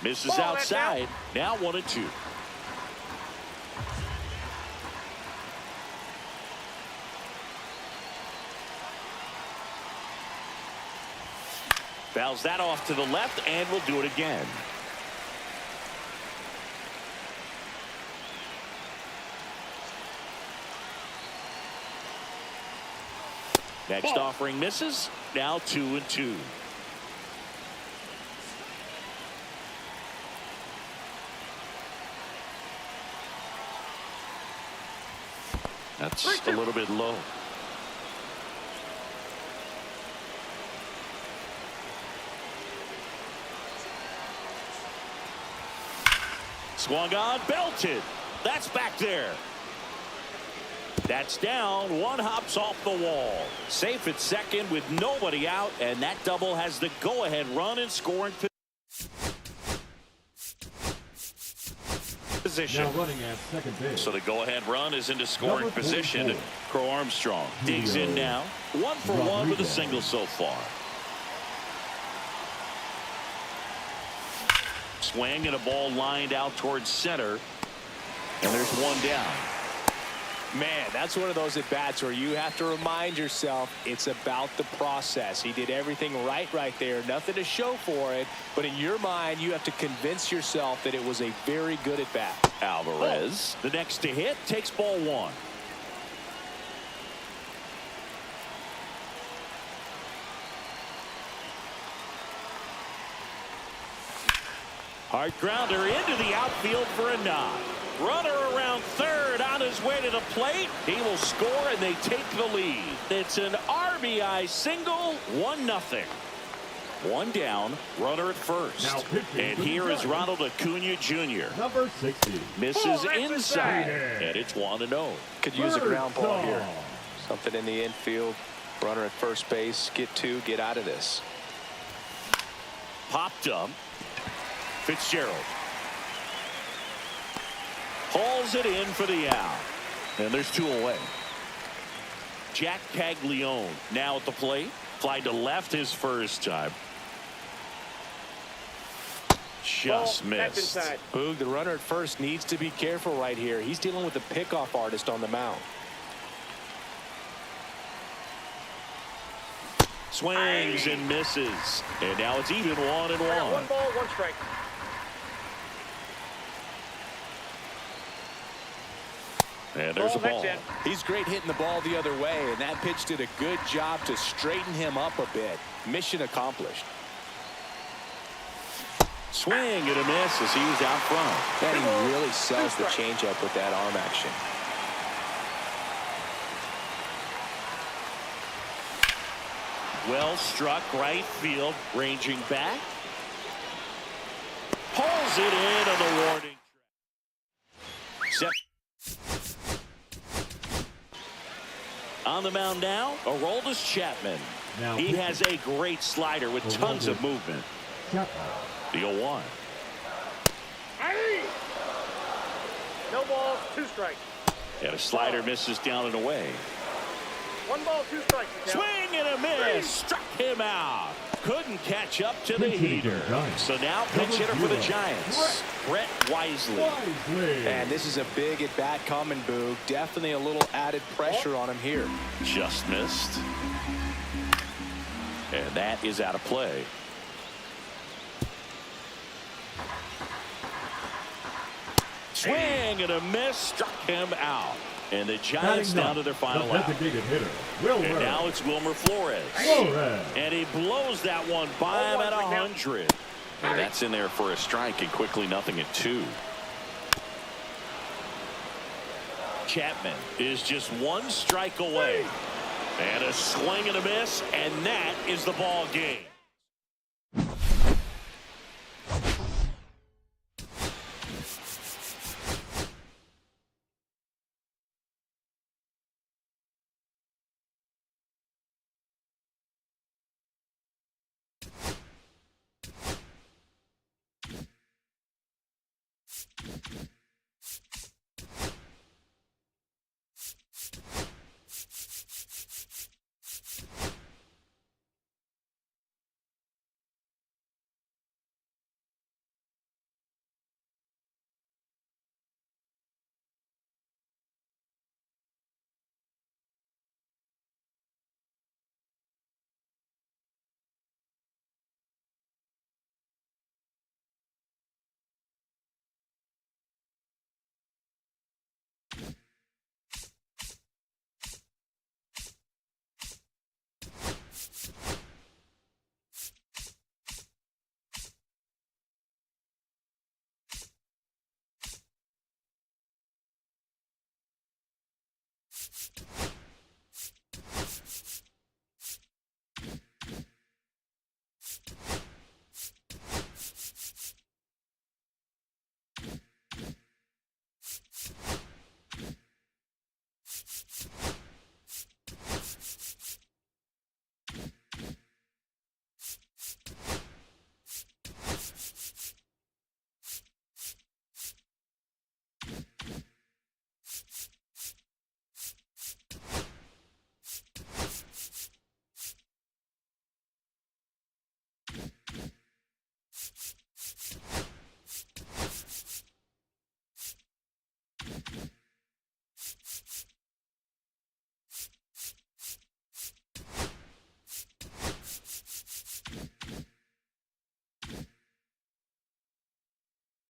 Misses outside. Now 1-2. Fouls that off to the left, and we'll do it again. Next offering misses. Now 2-2. That's a little bit low. Swung on, belted. That's back there. That's down. One hops off the wall. Safe at second with nobody out, and that double has the go-ahead run in scoring position. Now running at second base. So the go-ahead run is into scoring Number position. 44. Crow Armstrong digs in now. 1 for 1 with a single so far. Swing and a ball lined out towards center. And there's one down. Man, that's one of those at-bats where you have to remind yourself it's about the process. He did everything right there. Nothing to show for it. But in your mind, you have to convince yourself that it was a very good at-bat. Alvarez, the next to hit, takes ball one. Hard grounder into the outfield for a nod. Runner around third on his way to the plate. He will score, and they take the lead. It's an RBI single, 1-0. One down, runner at first. And here is Ronald Acuna Jr. Number 60. Misses inside, and it's 1-0. Could use a ground ball here. Something in the infield. Runner at first base. Get two, get out of this. Popped up. Fitzgerald hauls it in for the out, and there's two away. Jack Caglione now at the plate. Fly to left his first time. Just missed. Boog, the runner at first needs to be careful right here. He's dealing with a pickoff artist on the mound. Swings and misses, and now it's even 1-1. 1 ball, 1 strike. And there's a ball. He's great hitting the ball the other way, and that pitch did a good job to straighten him up a bit. Mission accomplished. Swing and a miss as he was out front. And he really sells the changeup with that arm action. Well struck right field, ranging back. Pulls it in on the warning track. On the mound now, Aroldis Chapman. Now He has a great slider with tons of movement. Chapman. The 0-1. No balls, 2 strikes. And a slider misses down and away. 1 ball, 2 strikes. Swing and a miss. Struck him out. Couldn't catch up to the heater. So now pinch hitter for the Giants, Brett Wisely. And this is a big at-bat coming, Boog. Definitely a little added pressure on him here. Just missed. And that is out of play. Swing and a miss, struck him out. And the Giants Batting down to their final the out. designated hitter, Wilmer. And now it's Wilmer Flores. Flores. And he blows that one by him at 100. And that's in there for a strike, and quickly 0-2. Chapman is just one strike away. And a swing and a miss, and that is the ball game.